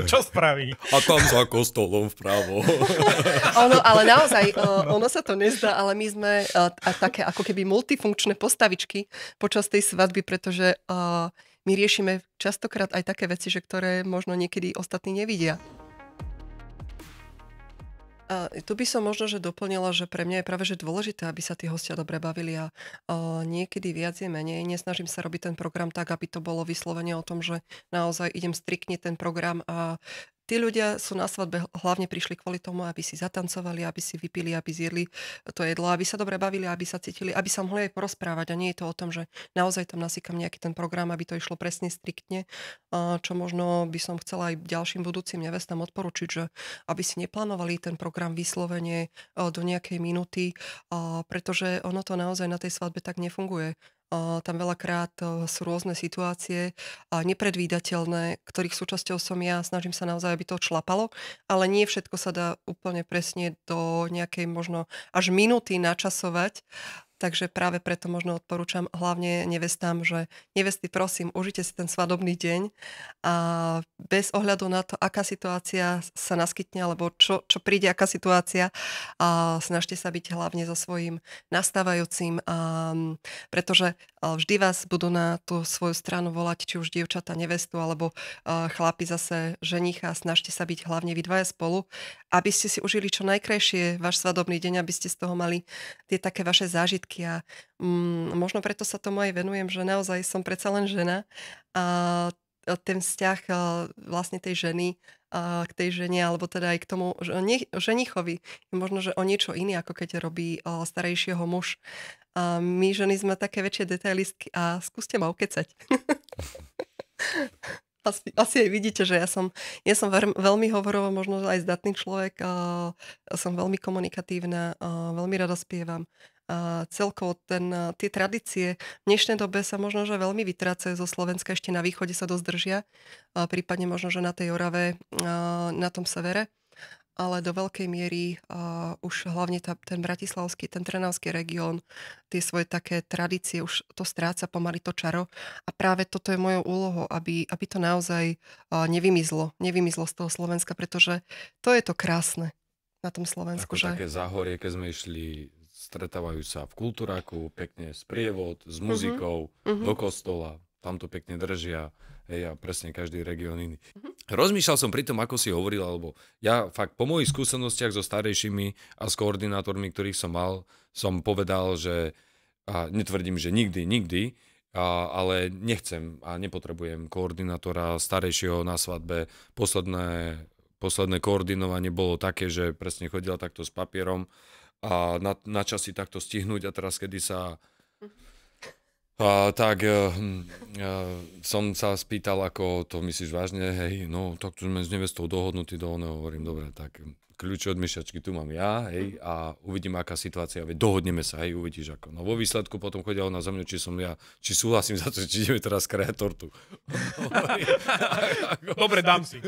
Čo spraví?
A tam za kostolom vpravo.
Ale naozaj, ono sa to nezdá, ale my sme také ako keby multifunkčné postavičky počas tej svadby, pretože my riešime častokrát aj také veci, že ktoré možno niekedy ostatní nevidia. Tu by som možno že doplnila, že pre mňa je práve že dôležité, aby sa tí hostia dobre bavili a niekedy viac je menej. Nesnažím sa robiť ten program tak, aby to bolo vyslovene o tom, že naozaj idem striktne ten program a tí ľudia sú na svadbe hlavne prišli kvôli tomu, aby si zatancovali, aby si vypili, aby zjedli to jedlo, aby sa dobre bavili, aby sa cítili, aby sa mohli aj porozprávať. A nie je to o tom, že naozaj tam nasýkam nejaký ten program, aby to išlo presne striktne, čo možno by som chcela aj ďalším budúcim nevestám odporučiť, že aby si neplánovali ten program vyslovene do nejakej minúty, pretože ono to naozaj na tej svadbe tak nefunguje. Tam veľakrát sú rôzne situácie nepredvídateľné, ktorých súčasťou som ja. Snažím sa naozaj, aby to šlapalo, ale nie všetko sa dá úplne presne do nejakej možno až minúty načasovať. Takže práve preto možno odporúčam hlavne nevestám, že nevesty, prosím, užite si ten svadobný deň a bez ohľadu na to, aká situácia sa naskytne, alebo čo príde, aká situácia, a snažte sa byť hlavne so svojím nastávajúcim, pretože vždy vás budú na tú svoju stranu volať, či už dievčatá nevestu, alebo chlapi zase ženicha. Snažte sa byť hlavne vy dvaja spolu, aby ste si užili čo najkrajšie váš svadobný deň, aby ste z toho mali tie také vaše zážitky. A možno preto sa tomu aj venujem, že naozaj som predsa len žena a ten vzťah vlastne tej ženy k tej žene, alebo teda aj k tomu ženichovi je možno, že o niečo iný, ako keď robí starejšieho muž. A my ženy sme také väčšie detailistky a skúste ma ukecať. Asi aj vidíte, že ja som veľmi hovorovo, možno aj zdatný človek, som veľmi komunikatívna, veľmi rada spievam. Celkovo tie tradície v dnešnej dobe sa možno, že veľmi vytrácajú zo Slovenska, ešte na východe sa dosť držia, prípadne možno, že na tej Orave, na tom severe, ale do veľkej miery už hlavne ten bratislavský, ten trnavský región, tie svoje také tradície, už to stráca pomaly to čaro a práve toto je mojou úlohou, aby to naozaj nevymizlo z toho Slovenska, pretože to je to krásne na tom Slovensku.
Ako že také záhorie, keď sme išli, stretávajú sa v kultúráku, pekne sprievod, s muzikou, do kostola, tam to pekne držia, hej, a presne každý región iný. Rozmýšľal som pri tom, ako si hovoril, alebo ja fakt po mojich skúsenostiach so starejšími a s koordinátormi, ktorých som mal, som povedal, že a netvrdím, že nikdy, ale nechcem a nepotrebujem koordinátora starejšieho na svadbe. Posledné koordinovanie bolo také, že presne chodila takto s papierom a na čas si takto stihnúť a teraz, kedy sa... som sa spýtal, ako to myslíš vážne, hej, no tak tu sme s nevestou dohodnutí do oného, hovorím, dobre, tak kľúče od myšačky tu mám ja, hej, a uvidím, aká situácia, veď dohodneme sa, hej, uvidíš ako. No vo výsledku potom chodila ona za mňou, či súhlasím za to, či ideme teraz krajať tortu.
Dobre, dám si.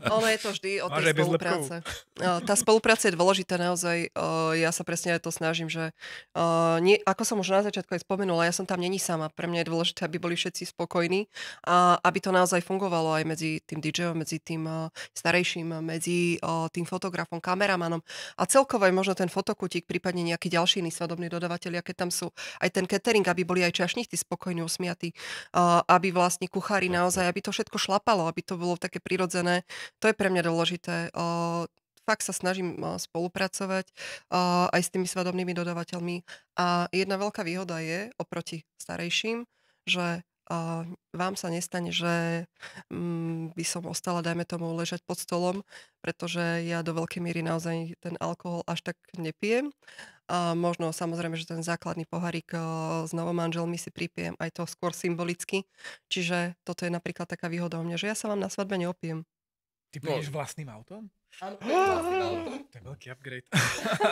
Ono je to vždy o tej spolupráce. Tá spolupráca je dôležitá naozaj. Ja sa presne aj to snažím, že ako som už na začiatku aj spomenula, ja som tam není sama. Pre mňa je dôležité, aby boli všetci spokojní a aby to naozaj fungovalo aj medzi tým DJom, medzi tým starejším, medzi tým fotografom, kameramanom a celkovo aj možno ten fotokutík, prípadne nejaký ďalší iný svadobný dodavatelia, keď tam sú aj ten catering, aby boli aj čašníci spokojní, usmiatí, aby vlastne kuchári naozaj, aby to všetko šlapalo, aby to bolo také prirodzené. To je pre mňa dôležité. Fakt sa snažím spolupracovať aj s tými svadobnými dodavateľmi a jedna veľká výhoda je oproti starejším, že vám sa nestane, že by som ostala, dajme tomu, ležať pod stolom, pretože ja do veľkej miery naozaj ten alkohol až tak nepijem. A možno samozrejme, že ten základný pohárik s novomanželmi si pripijem aj to skôr symbolicky. Čiže toto je napríklad taká výhoda u mňa, že ja sa vám na svadbe neopijem.
Ty prídeš vlastným autom?
Áno, vlastným autom.
To je veľký upgrade.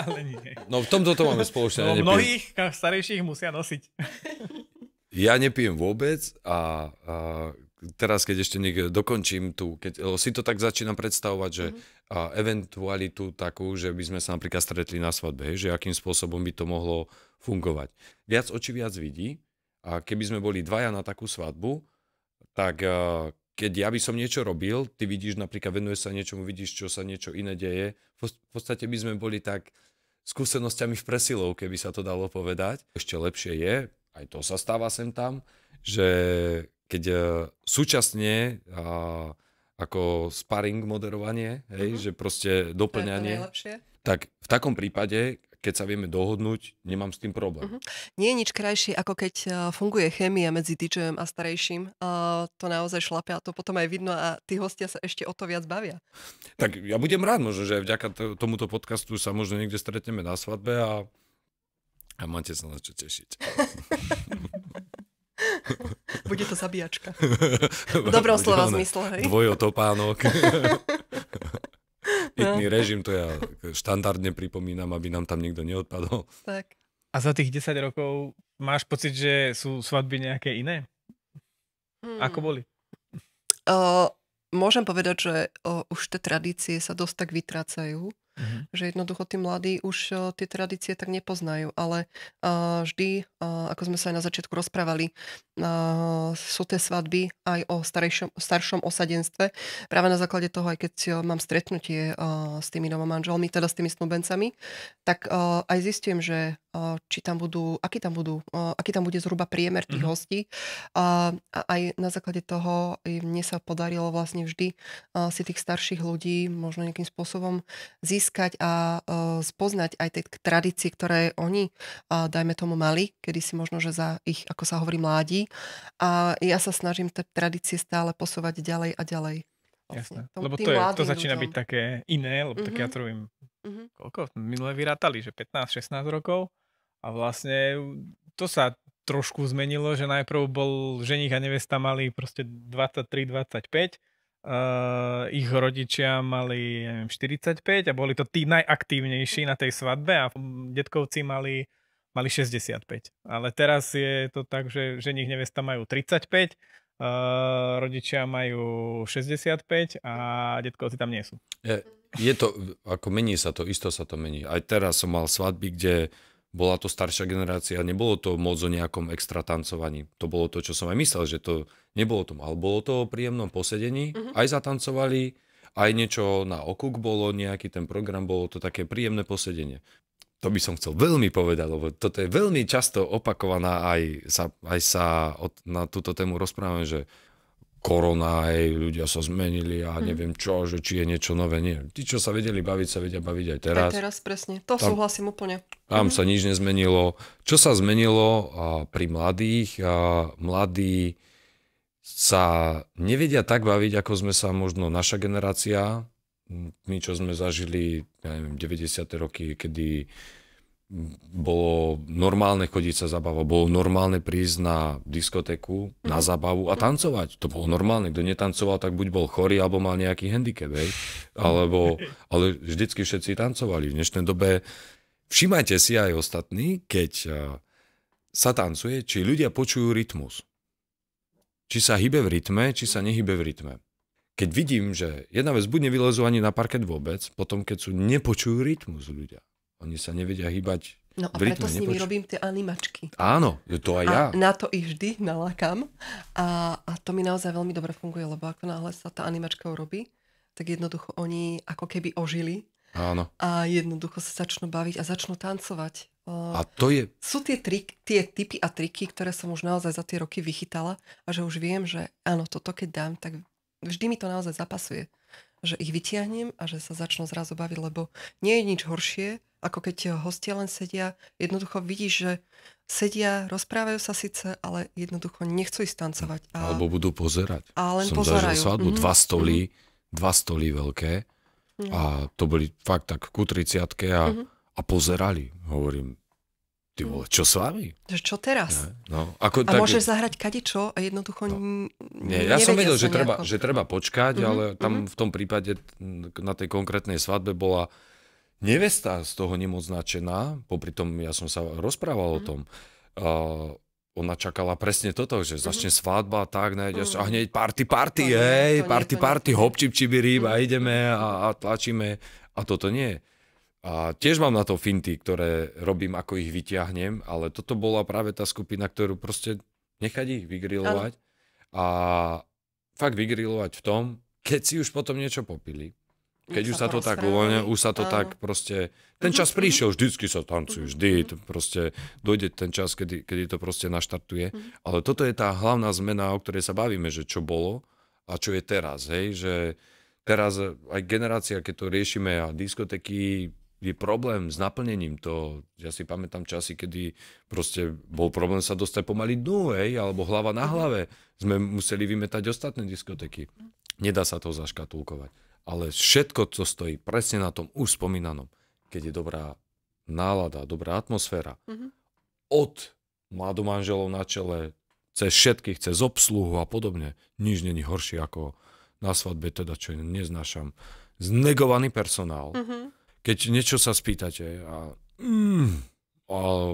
Ale nie.
No v tomto to máme spoločné.
No, mnohých starejších musia nosiť.
Ja nepijem vôbec a teraz, keď ešte dokončím keď si to tak začínam predstavovať, že eventualitu takú, že by sme sa napríklad stretli na svadbe, že akým spôsobom by to mohlo fungovať. Viac očí viac vidí a keby sme boli dvaja na takú svadbu, tak keď ja by som niečo robil, ty vidíš napríklad, venuješ sa niečomu, vidíš, čo sa niečo iné deje, v podstate by sme boli tak skúsenosťami v presilovke, by sa to dalo povedať. Ešte lepšie je, aj to sa stáva sem tam, že keď súčasne ako sparring moderovanie, hej, že proste doplňanie, tak v takom prípade, keď sa vieme dohodnúť, nemám s tým problém.
Nie je nič krajšie, ako keď funguje chémia medzi DJom a starejším. To naozaj šlape a to potom aj vidno a tí hostia sa ešte o to viac bavia.
Tak ja budem rád možno, že vďaka tomuto podcastu sa možno niekde stretneme na svadbe a máte sa na čo tešiť.
Bude to zabíjačka. V dobrom slova zmysle, hej?
Dvojotopánok. Pitný režim, to ja štandardne pripomínam, aby nám tam nikto neodpadol.
Tak.
A za tých 10 rokov máš pocit, že sú svadby nejaké iné? Ako boli?
Môžem povedať, že už tie tradície sa dosť tak vytrácajú. Že jednoducho tí mladí už tie tradície tak nepoznajú, ale vždy, ako sme sa aj na začiatku rozprávali, sú tie svadby aj o staršom osadenstve. Práve na základe toho, aj keď mám stretnutie s tými novomanželmi, teda s tými snúbencami, tak aj zistujem, že aký tam bude zhruba priemer tých hostí. A aj na základe toho mne sa podarilo vlastne vždy si tých starších ľudí možno nejakým spôsobom získať a spoznať aj tie tradície, ktoré oni, dajme tomu, mali, kedy si možno, že za ich, ako sa hovorí, mládi. A ja sa snažím tie tradície stále posúvať ďalej a ďalej.
Jasné. Lebo to začína byť také iné, lebo tak ja trvím koľko? Minule vyrátali, že 15-16 rokov a vlastne to sa trošku zmenilo, že najprv bol ženích a nevesta mali proste 23-25, ich rodičia mali, neviem, 45 a boli to tí najaktívnejší na tej svadbe a detkovci mali 65. Ale teraz je to tak, že ženích nevesta majú 35, rodičia majú 65 a detkovci tam nie sú.
Je to, ako mení sa to, isto sa to mení. Aj teraz som mal svadby, kde bola to staršia generácia, nebolo to moc o nejakom extra tancovaní. To bolo to, čo som aj myslel, že to nebolo to, ale bolo to o príjemnom posedení. Aj zatancovali, aj niečo na okuk bolo, nejaký ten program, bolo to také príjemné posedenie. To by som chcel veľmi povedať, lebo toto je veľmi často opakovaná, aj sa na túto tému rozprávame, že korona, hej, ľudia sa zmenili a neviem čo, že či je niečo nové, nie. Tí, čo sa vedeli baviť, sa vedia baviť aj teraz.
Aj teraz, presne. To súhlasím úplne.
Tam sa nič nezmenilo. Čo sa zmenilo pri mladých? Mladí sa nevedia tak baviť, ako sme sa možno naša generácia, my, čo sme zažili, ja neviem, 90. roky, kedy bolo normálne chodiť sa zabávať, bolo normálne prísť na diskotéku, na zábavu a tancovať. To bolo normálne. Kto netancoval, tak buď bol chorý, alebo mal nejaký handicap, hej? Ale vždycky všetci tancovali. V dnešnej dobe všimajte si aj ostatní, keď sa tancuje, či ľudia počujú rytmus. Či sa hýbe v rytme, či sa nehybe v rytme. Keď vidím, že jedna vec buď nevylezú ani na parket vôbec, potom keď sú nepočujú rytmus ľudia. Oni sa nevedia hýbať.
No a preto s nimi robím tie animačky.
Áno, to aj ja.
A na to ich vždy nalákam. A to mi naozaj veľmi dobre funguje, lebo ako náhle sa tá animačka urobí, tak jednoducho oni ako keby ožili.
Áno.
A jednoducho sa začnú baviť a začnú tancovať.
A to je...
Sú tie tipy a triky, ktoré som už naozaj za tie roky vychytala a že už viem, že áno, toto keď dám, tak vždy mi to naozaj zapasuje. Že ich vytiahnem a že sa začnú zrazu baviť, lebo nie je nič horšie, ako keď hostia len sedia. Jednoducho vidíš, že sedia, rozprávajú sa síce, ale jednoducho nechcú ísť tancovať.
Alebo budú pozerať.
A len
som
pozerajú.
Zažil svadbu, dva stoly veľké a to boli fakt tak ku 30-ke a pozerali. Hovorím, ty vole, čo s vami?
Čo teraz?
No,
môžeš zahrať kadičo a jednoducho
nie, ja som vedel, že treba počkať, ale tam v tom prípade na tej konkrétnej svadbe bola nevesta z toho nemoc značená, popri tom ja som sa rozprával o tom. Ona čakala presne toto, že začne svadba a tak, a hneď party, hop, čip, čibirím a ideme a tlačíme a toto nie. A tiež mám na to finty, ktoré robím, ako ich vyťahnem, ale toto bola práve tá skupina, ktorú proste nechať ich vygrilovať a fakt vygrilovať v tom, keď si už potom niečo popili. Keď už sa to tak uvoľne, už sa to tak proste... Ten čas prišiel, vždycky sa tancuje, vždy to proste dojde ten čas, kedy to proste naštartuje. Ale toto je tá hlavná zmena, o ktorej sa bavíme, že čo bolo a čo je teraz. Hej? Že teraz aj generácia, keď to riešime a diskotéky, je problém s naplnením. Ja si pamätám časy, kedy proste bol problém sa dostať pomaly dnu, alebo hlava na hlave. Sme museli vymetať ostatné diskotéky. Nedá sa to zaškatulkovať. Ale všetko, co stojí presne na tom už spomínanom, keď je dobrá nálada, dobrá atmosféra, od mladomanželov na čele, cez všetkých, cez obsluhu a podobne, nič není horšie ako na svadbe, teda čo neznášam. Znegovaný personál. Keď niečo sa spýtate a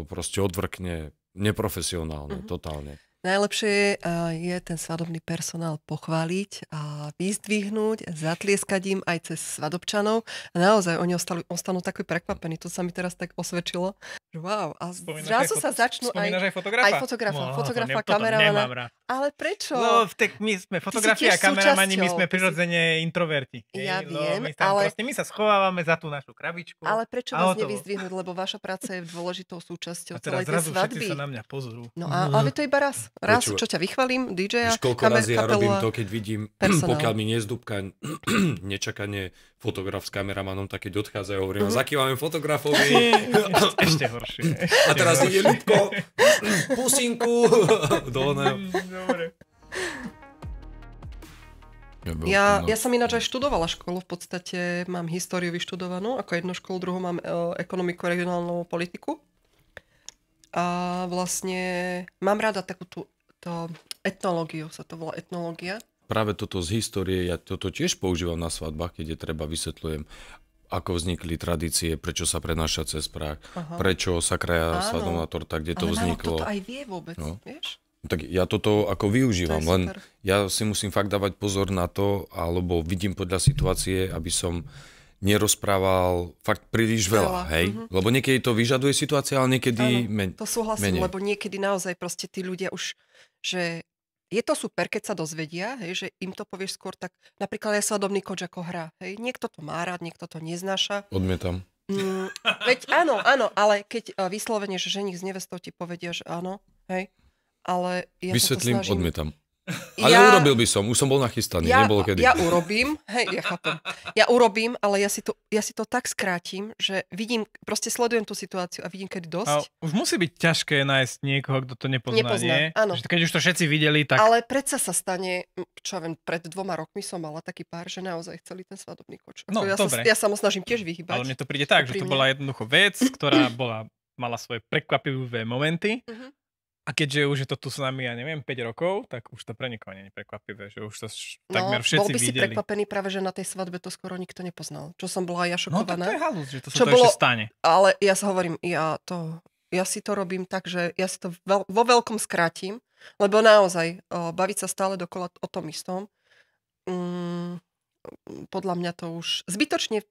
proste odvrkne neprofesionálne, totálne.
Najlepšie je ten svadobný personál pochváliť a vyzdvihnúť, zatlieskať im aj cez svadobčanov. A naozaj oni ostanú takí prekvapení. To sa mi teraz tak osvedčilo. Wow. A zrazu sa začnú
aj
fotografa, kameramana. Ale prečo?
No, my sme fotografi a kameramani, my sme prirodzene introverti.
Ja viem, ale...
My sa schovávame za tú našu krabičku.
Ale prečo vás nevyzdvihnúť, lebo vaša práca je dôležitou súčasťou celej tej svadby.
Všetci sa na mňa pozrú.
No ale to iba raz. Raz, čo ťa vychvalím, DJ-a,
koľko razy ja robím to, keď vidím, pokiaľ mi nezdúbka nečakanie fotograf s kameramanom, tak keď odchádzajú, hovorím, zakývame fotografovi.
Ešte horšie.
A teraz ide Ľubko, pusinku.
Dobre.
Ja som ináč aj študovala školu, v podstate mám históriu vyštudovanú, ako jednu školu, druhú mám ekonomiku, regionálnu politiku. A vlastne mám rada takúto etnológiu, sa to volá etnológia.
Práve toto z histórie, ja toto tiež používam na svadbách, keď je treba, vysvetľujem, ako vznikli tradície, prečo sa prenáša cez prach, prečo sa kraja svadobná torta, kde to vzniklo.
Ale toto aj vie vôbec, vieš?
Tak ja toto ako využívam, len ja si musím fakt dávať pozor na to, alebo vidím podľa situácie, aby som nerozprával fakt príliš veľa, hej? Lebo niekedy to vyžaduje situácia, ale niekedy
to súhlasím, lebo niekedy naozaj proste tí ľudia už, že je to super, keď sa dozvedia, hej, že im to povieš skôr tak, napríklad aj svadobný koč ako hra, hej? Niekto to má rád, niekto to neznáša.
Odmietam.
Veď áno, ale keď vyslovene, že ženích s nevestou ti povedia, že áno, hej? Ale ja
vysvetlím,
sa to snažím...
odmietam. Ale urobil by som, už som bol nachystaný, nebolo kedy.
Ja urobím, hej, ja chápem. Ja urobím, ale ja si to tak skrátim, že vidím, proste sledujem tú situáciu a vidím, kedy dosť.
A už musí byť ťažké nájsť niekoho, kto to nepozná, nie?
Áno.
Že keď už to všetci videli, tak...
Ale predsa sa stane, čo ja viem, pred 2 rokmi som mala taký pár, že naozaj chceli ten svadobný koč.
No,
ja sa mu snažím tiež vyhýbať.
Ale mne to príde tak, že to bola jednoducho vec, ktorá mala svoje prekvapivé momenty. A keďže už je to tu s nami, ja neviem, 5 rokov, tak už to pre nikoho nie je prekvapivé, že už to takmer všetci videli.
Bol by si prekvapený práve, že na tej svadbe to skoro nikto nepoznal. Čo som bola ja šokovaná.
No to je halus, že to sa to ešte stane.
Ale ja sa hovorím, ja si to robím tak, že ja si to vo veľkom skrátim, lebo naozaj baviť sa stále dokola o tom istom, podľa mňa to už zbytočne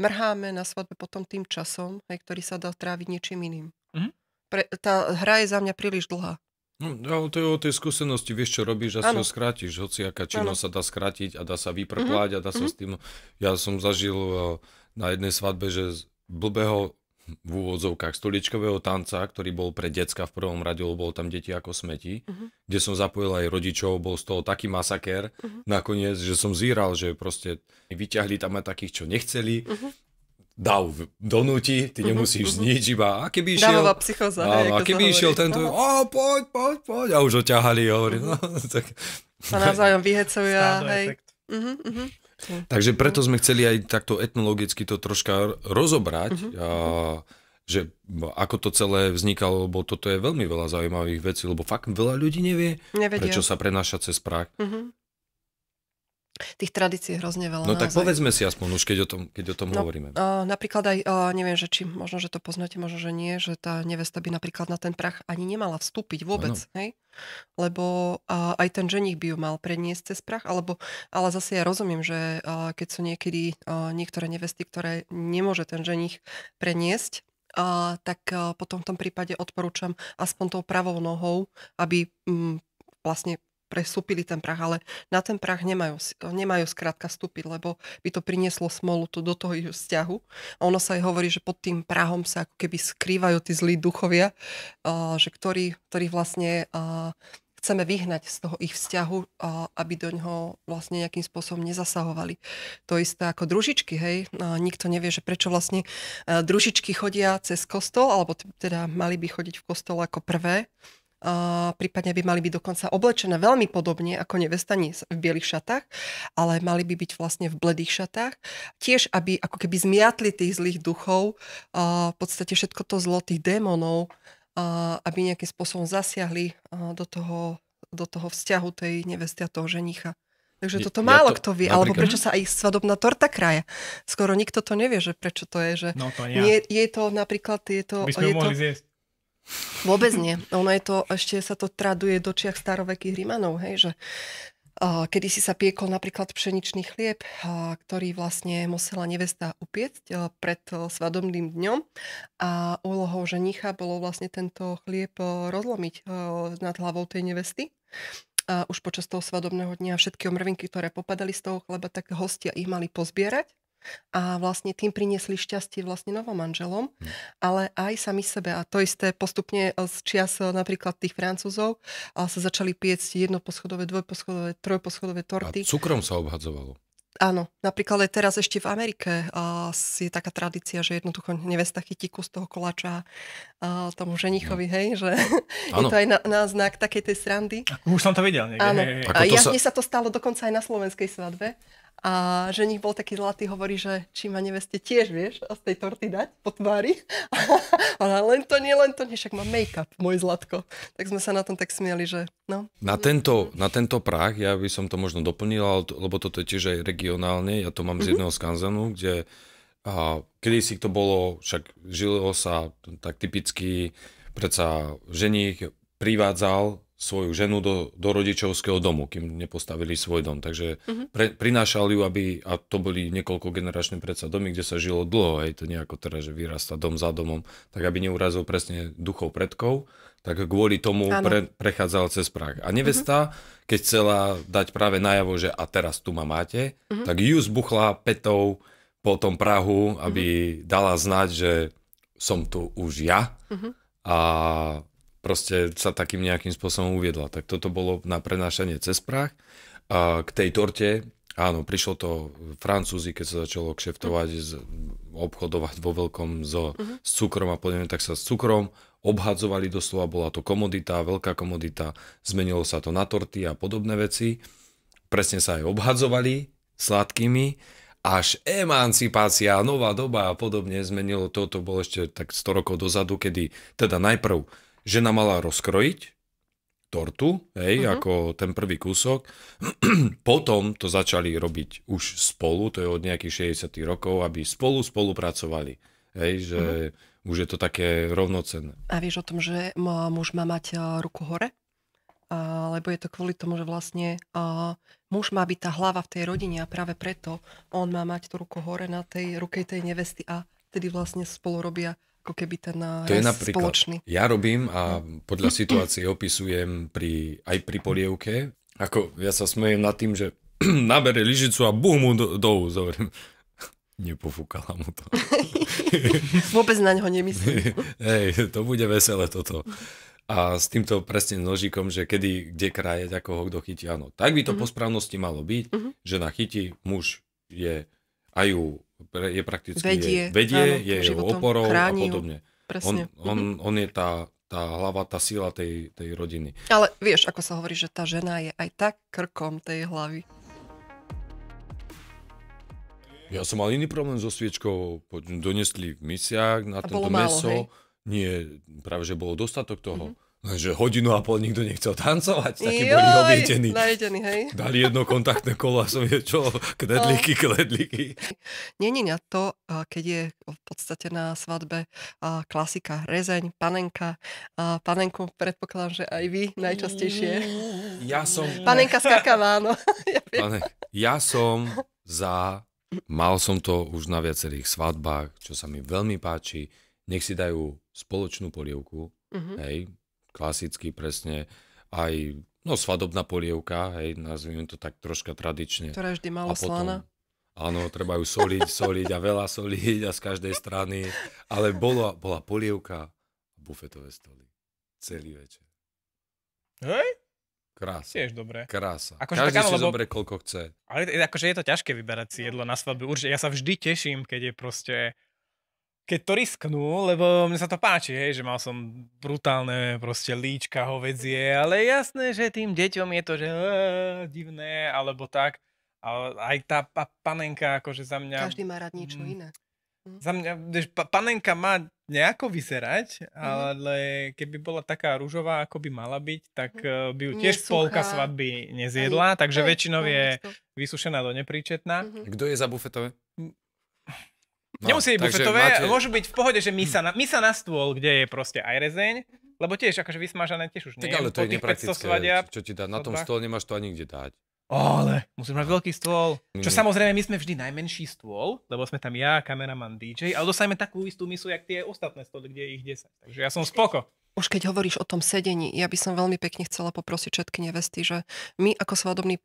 mrháme na svadbe potom tým časom, ktorý sa dá tráviť niečím iným. Tá hra je za mňa príliš dlhá.
No, to je o tej skúsenosti, vieš, čo robíš a si ho skrátiš. Hociaká činnosť sa dá skrátiť a dá sa vyprplať a dá sa s tým... Ja som zažil na jednej svadbe, že z blbého v úvodzovkách stoličkového tanca, ktorý bol pre decka v prvom rade, bol tam deti ako smeti, kde som zapojil aj rodičov, bol z toho taký masakér nakoniec, že som zíral, že proste vyťahli tam aj takých, čo nechceli, dav donúti, ty nemusíš nič, iba a keby išiel...
Dávová psychóza.
A keby išiel tento, poď, a už ho ťahali, hovorím, tak...
Sa navzájom vyhecujú, hej.
Takže preto sme chceli aj takto etnologicky to troška rozobrať, že ako to celé vznikalo, lebo toto je veľmi veľa zaujímavých vecí, lebo fakt veľa ľudí nevie, prečo sa prenáša cez prach.
Tých tradícií je hrozne veľa.
No tak povedzme si aspoň už, keď o tom hovoríme.
Napríklad aj, neviem, že či možno, že to poznáte, možno, že nie, že tá nevesta by napríklad na ten prach ani nemala vstúpiť vôbec, hej? Lebo aj ten ženích by ju mal predniesť cez prach, ale zase ja rozumiem, že keď sú niekedy niektoré nevesty, ktoré nemôže ten ženích preniesť, tak potom v tom prípade odporúčam aspoň tou pravou nohou, aby vlastne presúpili ten prach, ale na ten prach nemajú skrátka vstúpiť, lebo by to prinieslo smolu do toho ich vzťahu. A ono sa aj hovorí, že pod tým prahom sa ako keby skrývajú tí zlí duchovia, že ktorí vlastne chceme vyhnať z toho ich vzťahu, aby do ňoho vlastne nejakým spôsobom nezasahovali. To isté ako družičky, hej. Nikto nevie, že prečo vlastne družičky chodia cez kostol, alebo teda mali by chodiť v kostole ako prvé. Prípadne by mali byť dokonca oblečené veľmi podobne ako nevesta, nie v bielých šatách, ale mali by byť vlastne v bledých šatách. Tiež, aby ako keby zmiatli tých zlých duchov, v podstate všetko to zlo tých démonov, aby nejakým spôsobom zasiahli do toho vzťahu tej nevesty a toho ženicha. Takže toto málo kto vie, alebo prečo sa aj svadobná torta kraja. Skoro nikto to nevie, že prečo to je, že je to napríklad...
My sme mohli zjesť.
Vôbec nie. Ono je to, ešte sa to traduje do čiach starovekých Rimanov, hej, že kedysi sa piekol napríklad pšeničný chlieb, ktorý vlastne musela nevesta upiecť pred svadobným dňom a úlohou ženicha bolo vlastne tento chlieb rozlomiť nad hlavou tej nevesty. A už počas toho svadobného dňa všetky omrvinky, ktoré popadali z toho chleba, tak hostia ich mali pozbierať. A vlastne tým priniesli šťastie vlastne novomanželom, ale aj sami sebe. A to isté postupne z čias napríklad tých Francúzov sa začali piecť jednoposchodové, dvojposchodové, trojposchodové torty.
A cukrom sa obhadzovalo.
Áno, napríklad aj teraz ešte v Amerike je taká tradícia, že jednoducho nevesta chytí kus toho koláča tomu ženichovi, hej, že je to aj na znak takej tej srandy.
Už som to videl niekde.
Áno. A mne sa to stalo dokonca aj na slovenskej svadbe. A ženich bol taký zlatý, hovorí, že či ma neveste tiež, vieš, z tej torty dať po tvári. Ale len to nie, však mám make-up, môj zlatko. Tak sme sa na tom tak smiali, že no.
Na tento prach, ja by som to možno doplnil, lebo toto je tiež aj regionálne, ja to mám z jedného skanzenu, kde kedysi to bolo, však žilo sa tak typicky, predsa ženích privádzal svoju ženu do rodičovského domu, kým nepostavili svoj dom. Takže prinášali ju, a to boli niekoľko generačné predsa domy, kde sa žilo dlho, hej, to nie ako teraz, že vyrastá dom za domom, tak aby neurazil presne duchov predkov, tak kvôli tomu prechádzal cez prach. A nevesta, keď chcela dať práve najavo, že a teraz tu ma máte, tak ju zbuchla petou po tom prahu, aby dala znať, že som tu už ja a proste sa takým nejakým spôsobom uviedla. Tak toto bolo na prenášanie cez prach. A k tej torte, áno, prišlo to Francúzi, keď sa začalo kšeftovať, obchodovať vo veľkom s cukrom a podobne, tak sa s cukrom obhadzovali doslova, bola to komodita, veľká komodita, zmenilo sa to na torty a podobné veci. Presne sa aj obhadzovali sladkými, až emancipácia, nová doba a podobne zmenilo to. To bolo ešte tak 100 rokov dozadu, kedy teda najprv žena mala rozkrojiť tortu, ako ten prvý kúsok. Potom to začali robiť už spolu, to je od nejakých 60 rokov, aby spolupracovali. Že už je to také rovnocenné.
A vieš o tom, že muž má mať ruku hore? Lebo je to kvôli tomu, že vlastne muž má byť tá hlava v tej rodine a práve preto on má mať tú ruku hore na tej ruke tej nevesty a tedy vlastne spolu robia ako keby ten rez spoločný. Ja
robím a podľa situácie opisujem aj pri polievke. Ako ja sa smejem nad tým, že nabere lyžicu a bum mu do úz. Nepofúkala mu to.
Vôbec na ňo nemyslím.
To bude veselé toto. A s týmto presne nožikom, že kde krajeť, ako ho kto chytí, áno. Tak by to po správnosti malo byť, žena chytí, muž je prakticky vedie je jeho oporou a podobne. On je tá hlava, tá sila tej rodiny.
Ale vieš, ako sa hovorí, že tá žena je aj tak krkom tej hlavy.
Ja som mal iný problém so sviečkou. Donesli v misiach na tento mäso. Nie, práve že bolo dostatok toho. Lenže hodinu a pol nikto nechcel tancovať. Takí boli obietení.
Najedení, hej.
Dali jedno kontaktné kolo a som kledlíky.
Nie, to, keď je v podstate na svadbe klasika, rezeň, panenka. Panenku predpokladám, že aj vy najčastejšie. Panenka skákavá, áno.
Ja som mal som to už na viacerých svadbách, čo sa mi veľmi páči. Nech si dajú spoločnú polievku, klasicky presne, aj svadobná polievka, nazvime to tak troška tradične.
Ktorá je vždy malo slaná.
Áno, treba ju soliť a veľa soliť a z každej strany, ale bola polievka a bufetové stoly. Celý večer.
Hej?
Krása.
Tiež dobré.
Krása.
Každý
si zoberie, koľko chce.
Ale akože je to ťažké vyberať si jedlo na svadbu. Určite, ja sa vždy teším, keď je proste... Keď to risknú, lebo mne sa to páči, že mal som brutálne proste líčka, hovädzie, ale jasné, že tým deťom je to, že divné, alebo tak. Ale aj tá panenka, akože za mňa...
Každý má rád niečo iné.
Za mňa, panenka má nejako vyzerať, ale keby bola taká ružová, ako by mala byť, tak by ju tiež polka svadby nezjedla, takže väčšinou je vysušená do nepríčetná.
Kto je za bufetové?
Nemusí byť bufetové, môžu byť v pohode, že misa na stôl, kde je proste aj rezeň, lebo tiež akože vysmažané tiež už nie.
Tak ale to je nepraktické, čo ti dá na tom stôl, nemáš to ani kde dať.
Ale musíš mať veľký stôl. Čo samozrejme, my sme vždy najmenší stôl, lebo sme tam ja, kameraman, DJ, ale dostaneme takú istú misu, jak tie ostatné stoly, kde je ich 10. Takže ja som spoko.
Už keď hovoríš o tom sedení, ja by som veľmi pekne chcela poprosiť všetky nevesty, že my ako svadobní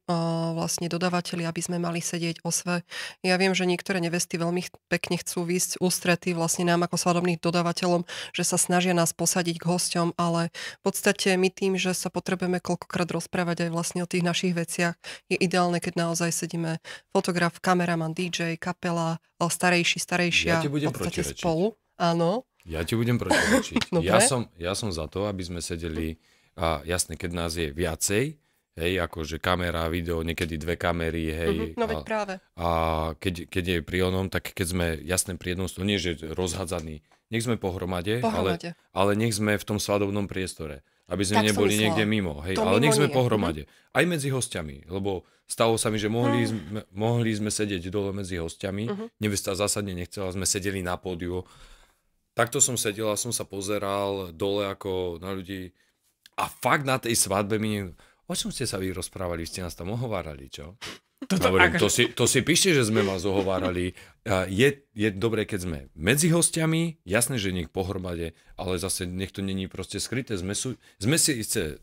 vlastne dodavatelia, aby sme mali sedieť osve. Ja viem, že niektoré nevesty veľmi pekne chcú výsť ústrety vlastne nám ako svadobným dodávateľom, že sa snažia nás posadiť k hosťom, ale v podstate my tým, že sa potrebujeme koľkokrát rozprávať aj vlastne o tých našich veciach, je ideálne, keď naozaj sedíme fotograf, kameraman, DJ, kapela, starejšia, v podstate spolu. Áno.
Ja ti budem protirečiť. Ja som za to, aby sme sedeli, jasne, keď nás je viacej, akože kamera, video, niekedy 2 kamery,
No veď práve.
A keď je pri onom, tak keď sme jasne pri jednom stole, nie že rozhadzaní, nech sme pohromade. Ale nech sme v tom svadobnom priestore. Aby sme neboli niekde mimo. Ale nech sme pohromade. Aj medzi hostiami, lebo stalo sa mi, že mohli sme sedieť dole medzi hostiami, nevesta zásadne nechcela, sme sedeli na pódiu. Takto som sedel a som sa pozeral dole ako na ľudí a fakt na tej svadbe o čom ste sa vy rozprávali? Ste nás tam ohovárali, čo? To si píšte, že sme vás ohovárali. Je dobré, keď sme medzi hostiami, jasné, že nech pohromade, ale zase nech to není proste skryté. Sme si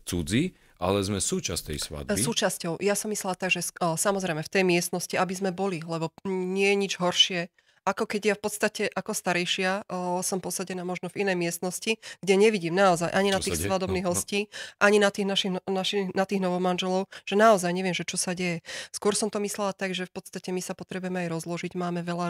cudzí, ale sme súčasť tej svadby.
Súčasťou. Ja som myslela tak, že samozrejme v tej miestnosti, aby sme boli, lebo nie je nič horšie, ako keď ja v podstate ako starejšia som posadená možno v inej miestnosti, kde nevidím naozaj ani na tých svadobných hostí, ani na tých na tých novomanželov, že naozaj neviem, že čo sa deje. Skôr som to myslela tak, že v podstate my sa potrebujeme aj rozložiť, máme veľa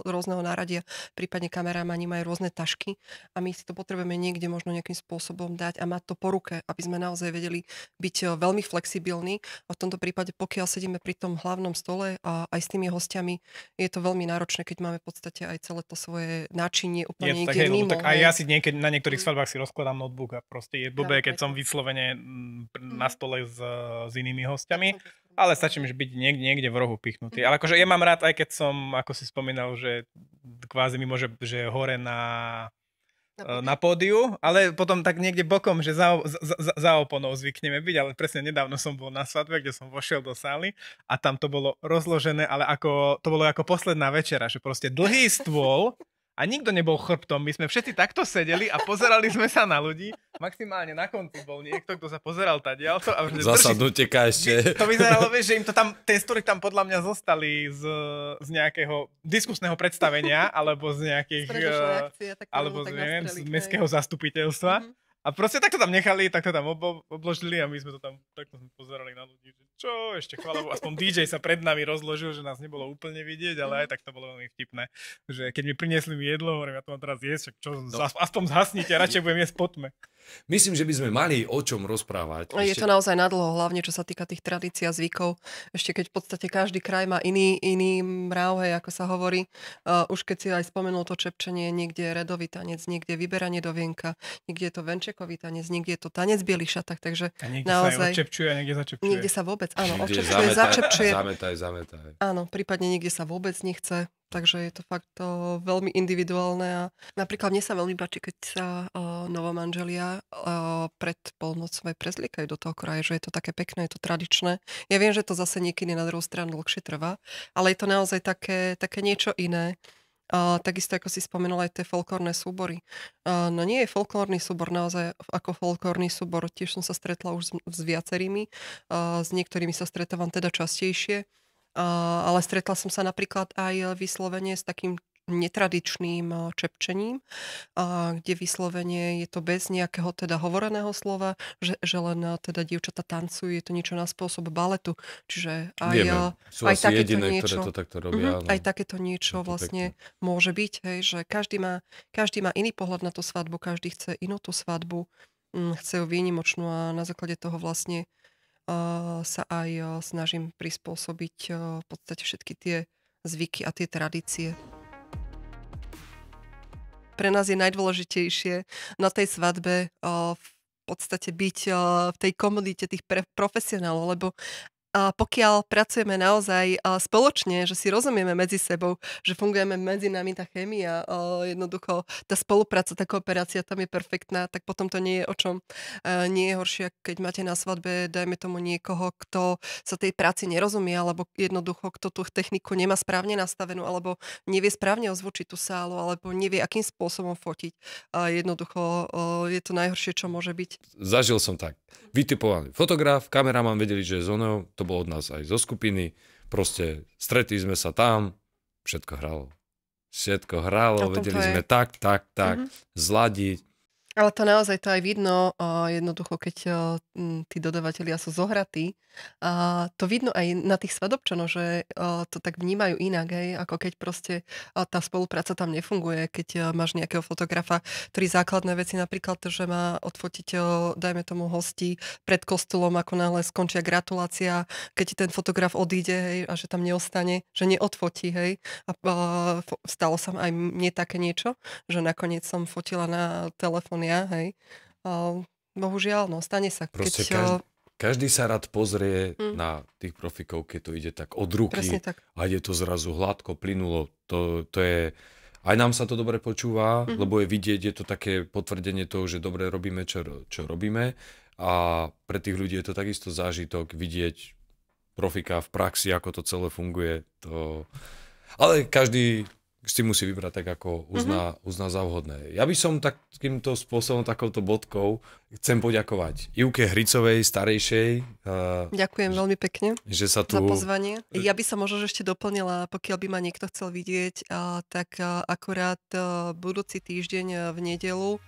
rôzneho náradia, prípadne kameramani majú rôzne tašky a my si to potrebujeme niekde možno nejakým spôsobom dať a mať to po ruke, aby sme naozaj vedeli byť veľmi flexibilní. A v tomto prípade, pokiaľ sedíme pri tom hlavnom stole a aj s tými hostiami, je to veľmi náročné, keď máme v podstate aj celé to svoje náčinie úplne niekde mimo.
Tak aj ja si na niektorých svadbách si rozkladám notebook a proste je blbé, keď som vyslovene na stole s inými hostiami, ale stačí mi, že byť niekde v rohu pichnutý. Ale akože ja mám rád, aj keď som, ako si spomínal, že kvázi mi môže, že hore na pódiu, ale potom tak niekde bokom, že za oponou zvykneme byť, ale presne nedávno som bol na svadbe, kde som vošiel do sály a tam to bolo rozložené, ale to bolo ako posledná večera, že proste dlhý stôl a nikto nebol chrbtom. My sme všetci takto sedeli a pozerali sme sa na ľudí. Maximálne na konci bol niekto, kto sa pozeral tadiaľto.
Zasadnutie ešte.
To vyzeralo, vieš, že im to tam, tie story tam podľa mňa zostali z nejakého diskusného predstavenia, alebo z nejakých, alebo neviem, z mestského zastupiteľstva. A proste takto tam nechali, takto tam obložili a my sme to tam takto pozerali na ľudí, že čo, ešte chvála Bohu, aspoň DJ sa pred nami rozložil, že nás nebolo úplne vidieť, ale aj tak to bolo veľmi vtipné, že keď mi priniesli jedlo, hovorím, ja to mám teraz jesť, čo, aspoň zhasnite, radšej budem jesť po tme.
Myslím, že by sme mali o čom rozprávať.
Je to naozaj nadlho, hlavne čo sa týka tých tradícií a zvykov. Ešte keď v podstate každý kraj má iný mráv, hej, ako sa hovorí. Už keď si aj spomenul to čepčenie, niekde je redový tanec, niekde je vyberanie do vienka, niekde je to venčekový tanec, niekde je to tanec v bielých šatách, takže
a niekde
naozaj...
sa aj odčepčuje a niekde začepčuje.
Niekde sa vôbec, áno, odčepčuje, začepčuje.
Zametaj.
Áno, prípadne niekde sa vôbec nechce. Takže je to fakt veľmi individuálne a napríklad mne sa veľmi páči, keď sa novomanželia pred polnocou aj prezliekajú do toho kroja, že je to také pekné, je to tradičné. Ja viem, že to zase niekedy na druhú stranu dlhšie trvá, ale je to naozaj také niečo iné. Takisto, ako si spomenul, aj tie folklórne súbory. No nie je folklórny súbor naozaj ako folklórny súbor. Tiež som sa stretla už s viacerými. S niektorými sa stretávam teda častejšie. Ale stretla som sa napríklad aj vyslovene s takým netradičným čepčením, kde vyslovene je to bez nejakého teda hovoreného slova, že len teda dievčatá tancujú, je to niečo na spôsob baletu. Čiže aj,
vieme, sú
aj
asi jediné, ktoré to takto robia.
Aj takéto niečo vlastne môže byť, hej, že každý má iný pohľad na tú svadbu, každý chce inú tú svadbu, chce ju výnimočnú a na základe toho vlastne sa aj snažím prispôsobiť v podstate všetky tie zvyky a tie tradície. Pre nás je najdôležitejšie na tej svadbe v podstate byť v tej komunite tých profesionálov, lebo pokiaľ pracujeme naozaj spoločne, že si rozumieme medzi sebou, že fungujeme medzi nami tá chémia, jednoducho tá spolupráca, tá kooperácia tam je perfektná, tak potom to nie je o čom. Nie je horšie, keď máte na svadbe, dajme tomu niekoho, kto sa tej práci nerozumie, alebo jednoducho, kto tú techniku nemá správne nastavenú, alebo nevie správne ozvučiť tú sálu, alebo nevie, akým spôsobom fotiť. Jednoducho je to najhoršie, čo môže byť.
Zažil som tak. Vytipovaný fotograf, kameraman vedeli, že je z oného, to bolo od nás aj zo skupiny, proste stretli sme sa tam, všetko hralo, vedeli sme tak, zladiť.
Ale to naozaj to aj vidno, jednoducho, keď tí dodavatelia sú zohratí. To vidno aj na tých svadobčanov, že to tak vnímajú inak, hej, ako keď proste tá spolupráca tam nefunguje, keď máš nejakého fotografa, ktorý základné veci, napríklad, že má odfotiť, dajme tomu hostí pred kostolom, ako náhle skončia gratulácia, keď ten fotograf odíde, hej, a že tam neostane, že neodfotí, hej. A stalo sa aj mne také niečo, že nakoniec som fotila na telefón hej. Bohužiaľ, no, stane sa.
Proste každý sa rád pozrie na tých profikov, keď to ide tak od ruky a ide to zrazu hladko, plynulo. To je... Aj nám sa to dobre počúva, lebo je vidieť, je to také potvrdenie toho, že dobre robíme, čo robíme. A pre tých ľudí je to takisto zážitok vidieť profika v praxi, ako to celé funguje. Ale každý si musí vybrať tak, ako uzná za vhodné. Ja by som takýmto spôsobom, takouto bodkou chcem poďakovať Ivke Hricovej, starejšej.
Ďakujem veľmi pekne
že sa tu...
za pozvanie. Ja by som možno ešte doplnila, pokiaľ by ma niekto chcel vidieť, tak akurát budúci týždeň v nedeľu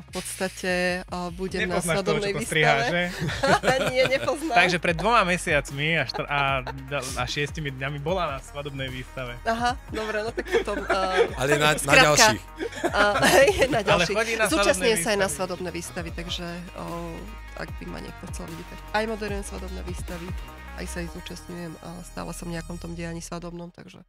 v podstate budem na svadobnej výstave. Nie, nepoznám.
Takže pred 2 mesiacmi a 6 dňami bola na svadobnej výstave.
Aha, dobre, no tak potom...
Ale na ďalších.
Na ďalších.
Zúčastňujem
sa aj na svadobné výstavy, takže ak by ma niekto chcel vidieť, tak aj moderujem svadobné výstavy, aj sa ich zúčastňujem a stále som v nejakom tom dianí svadobnom, takže...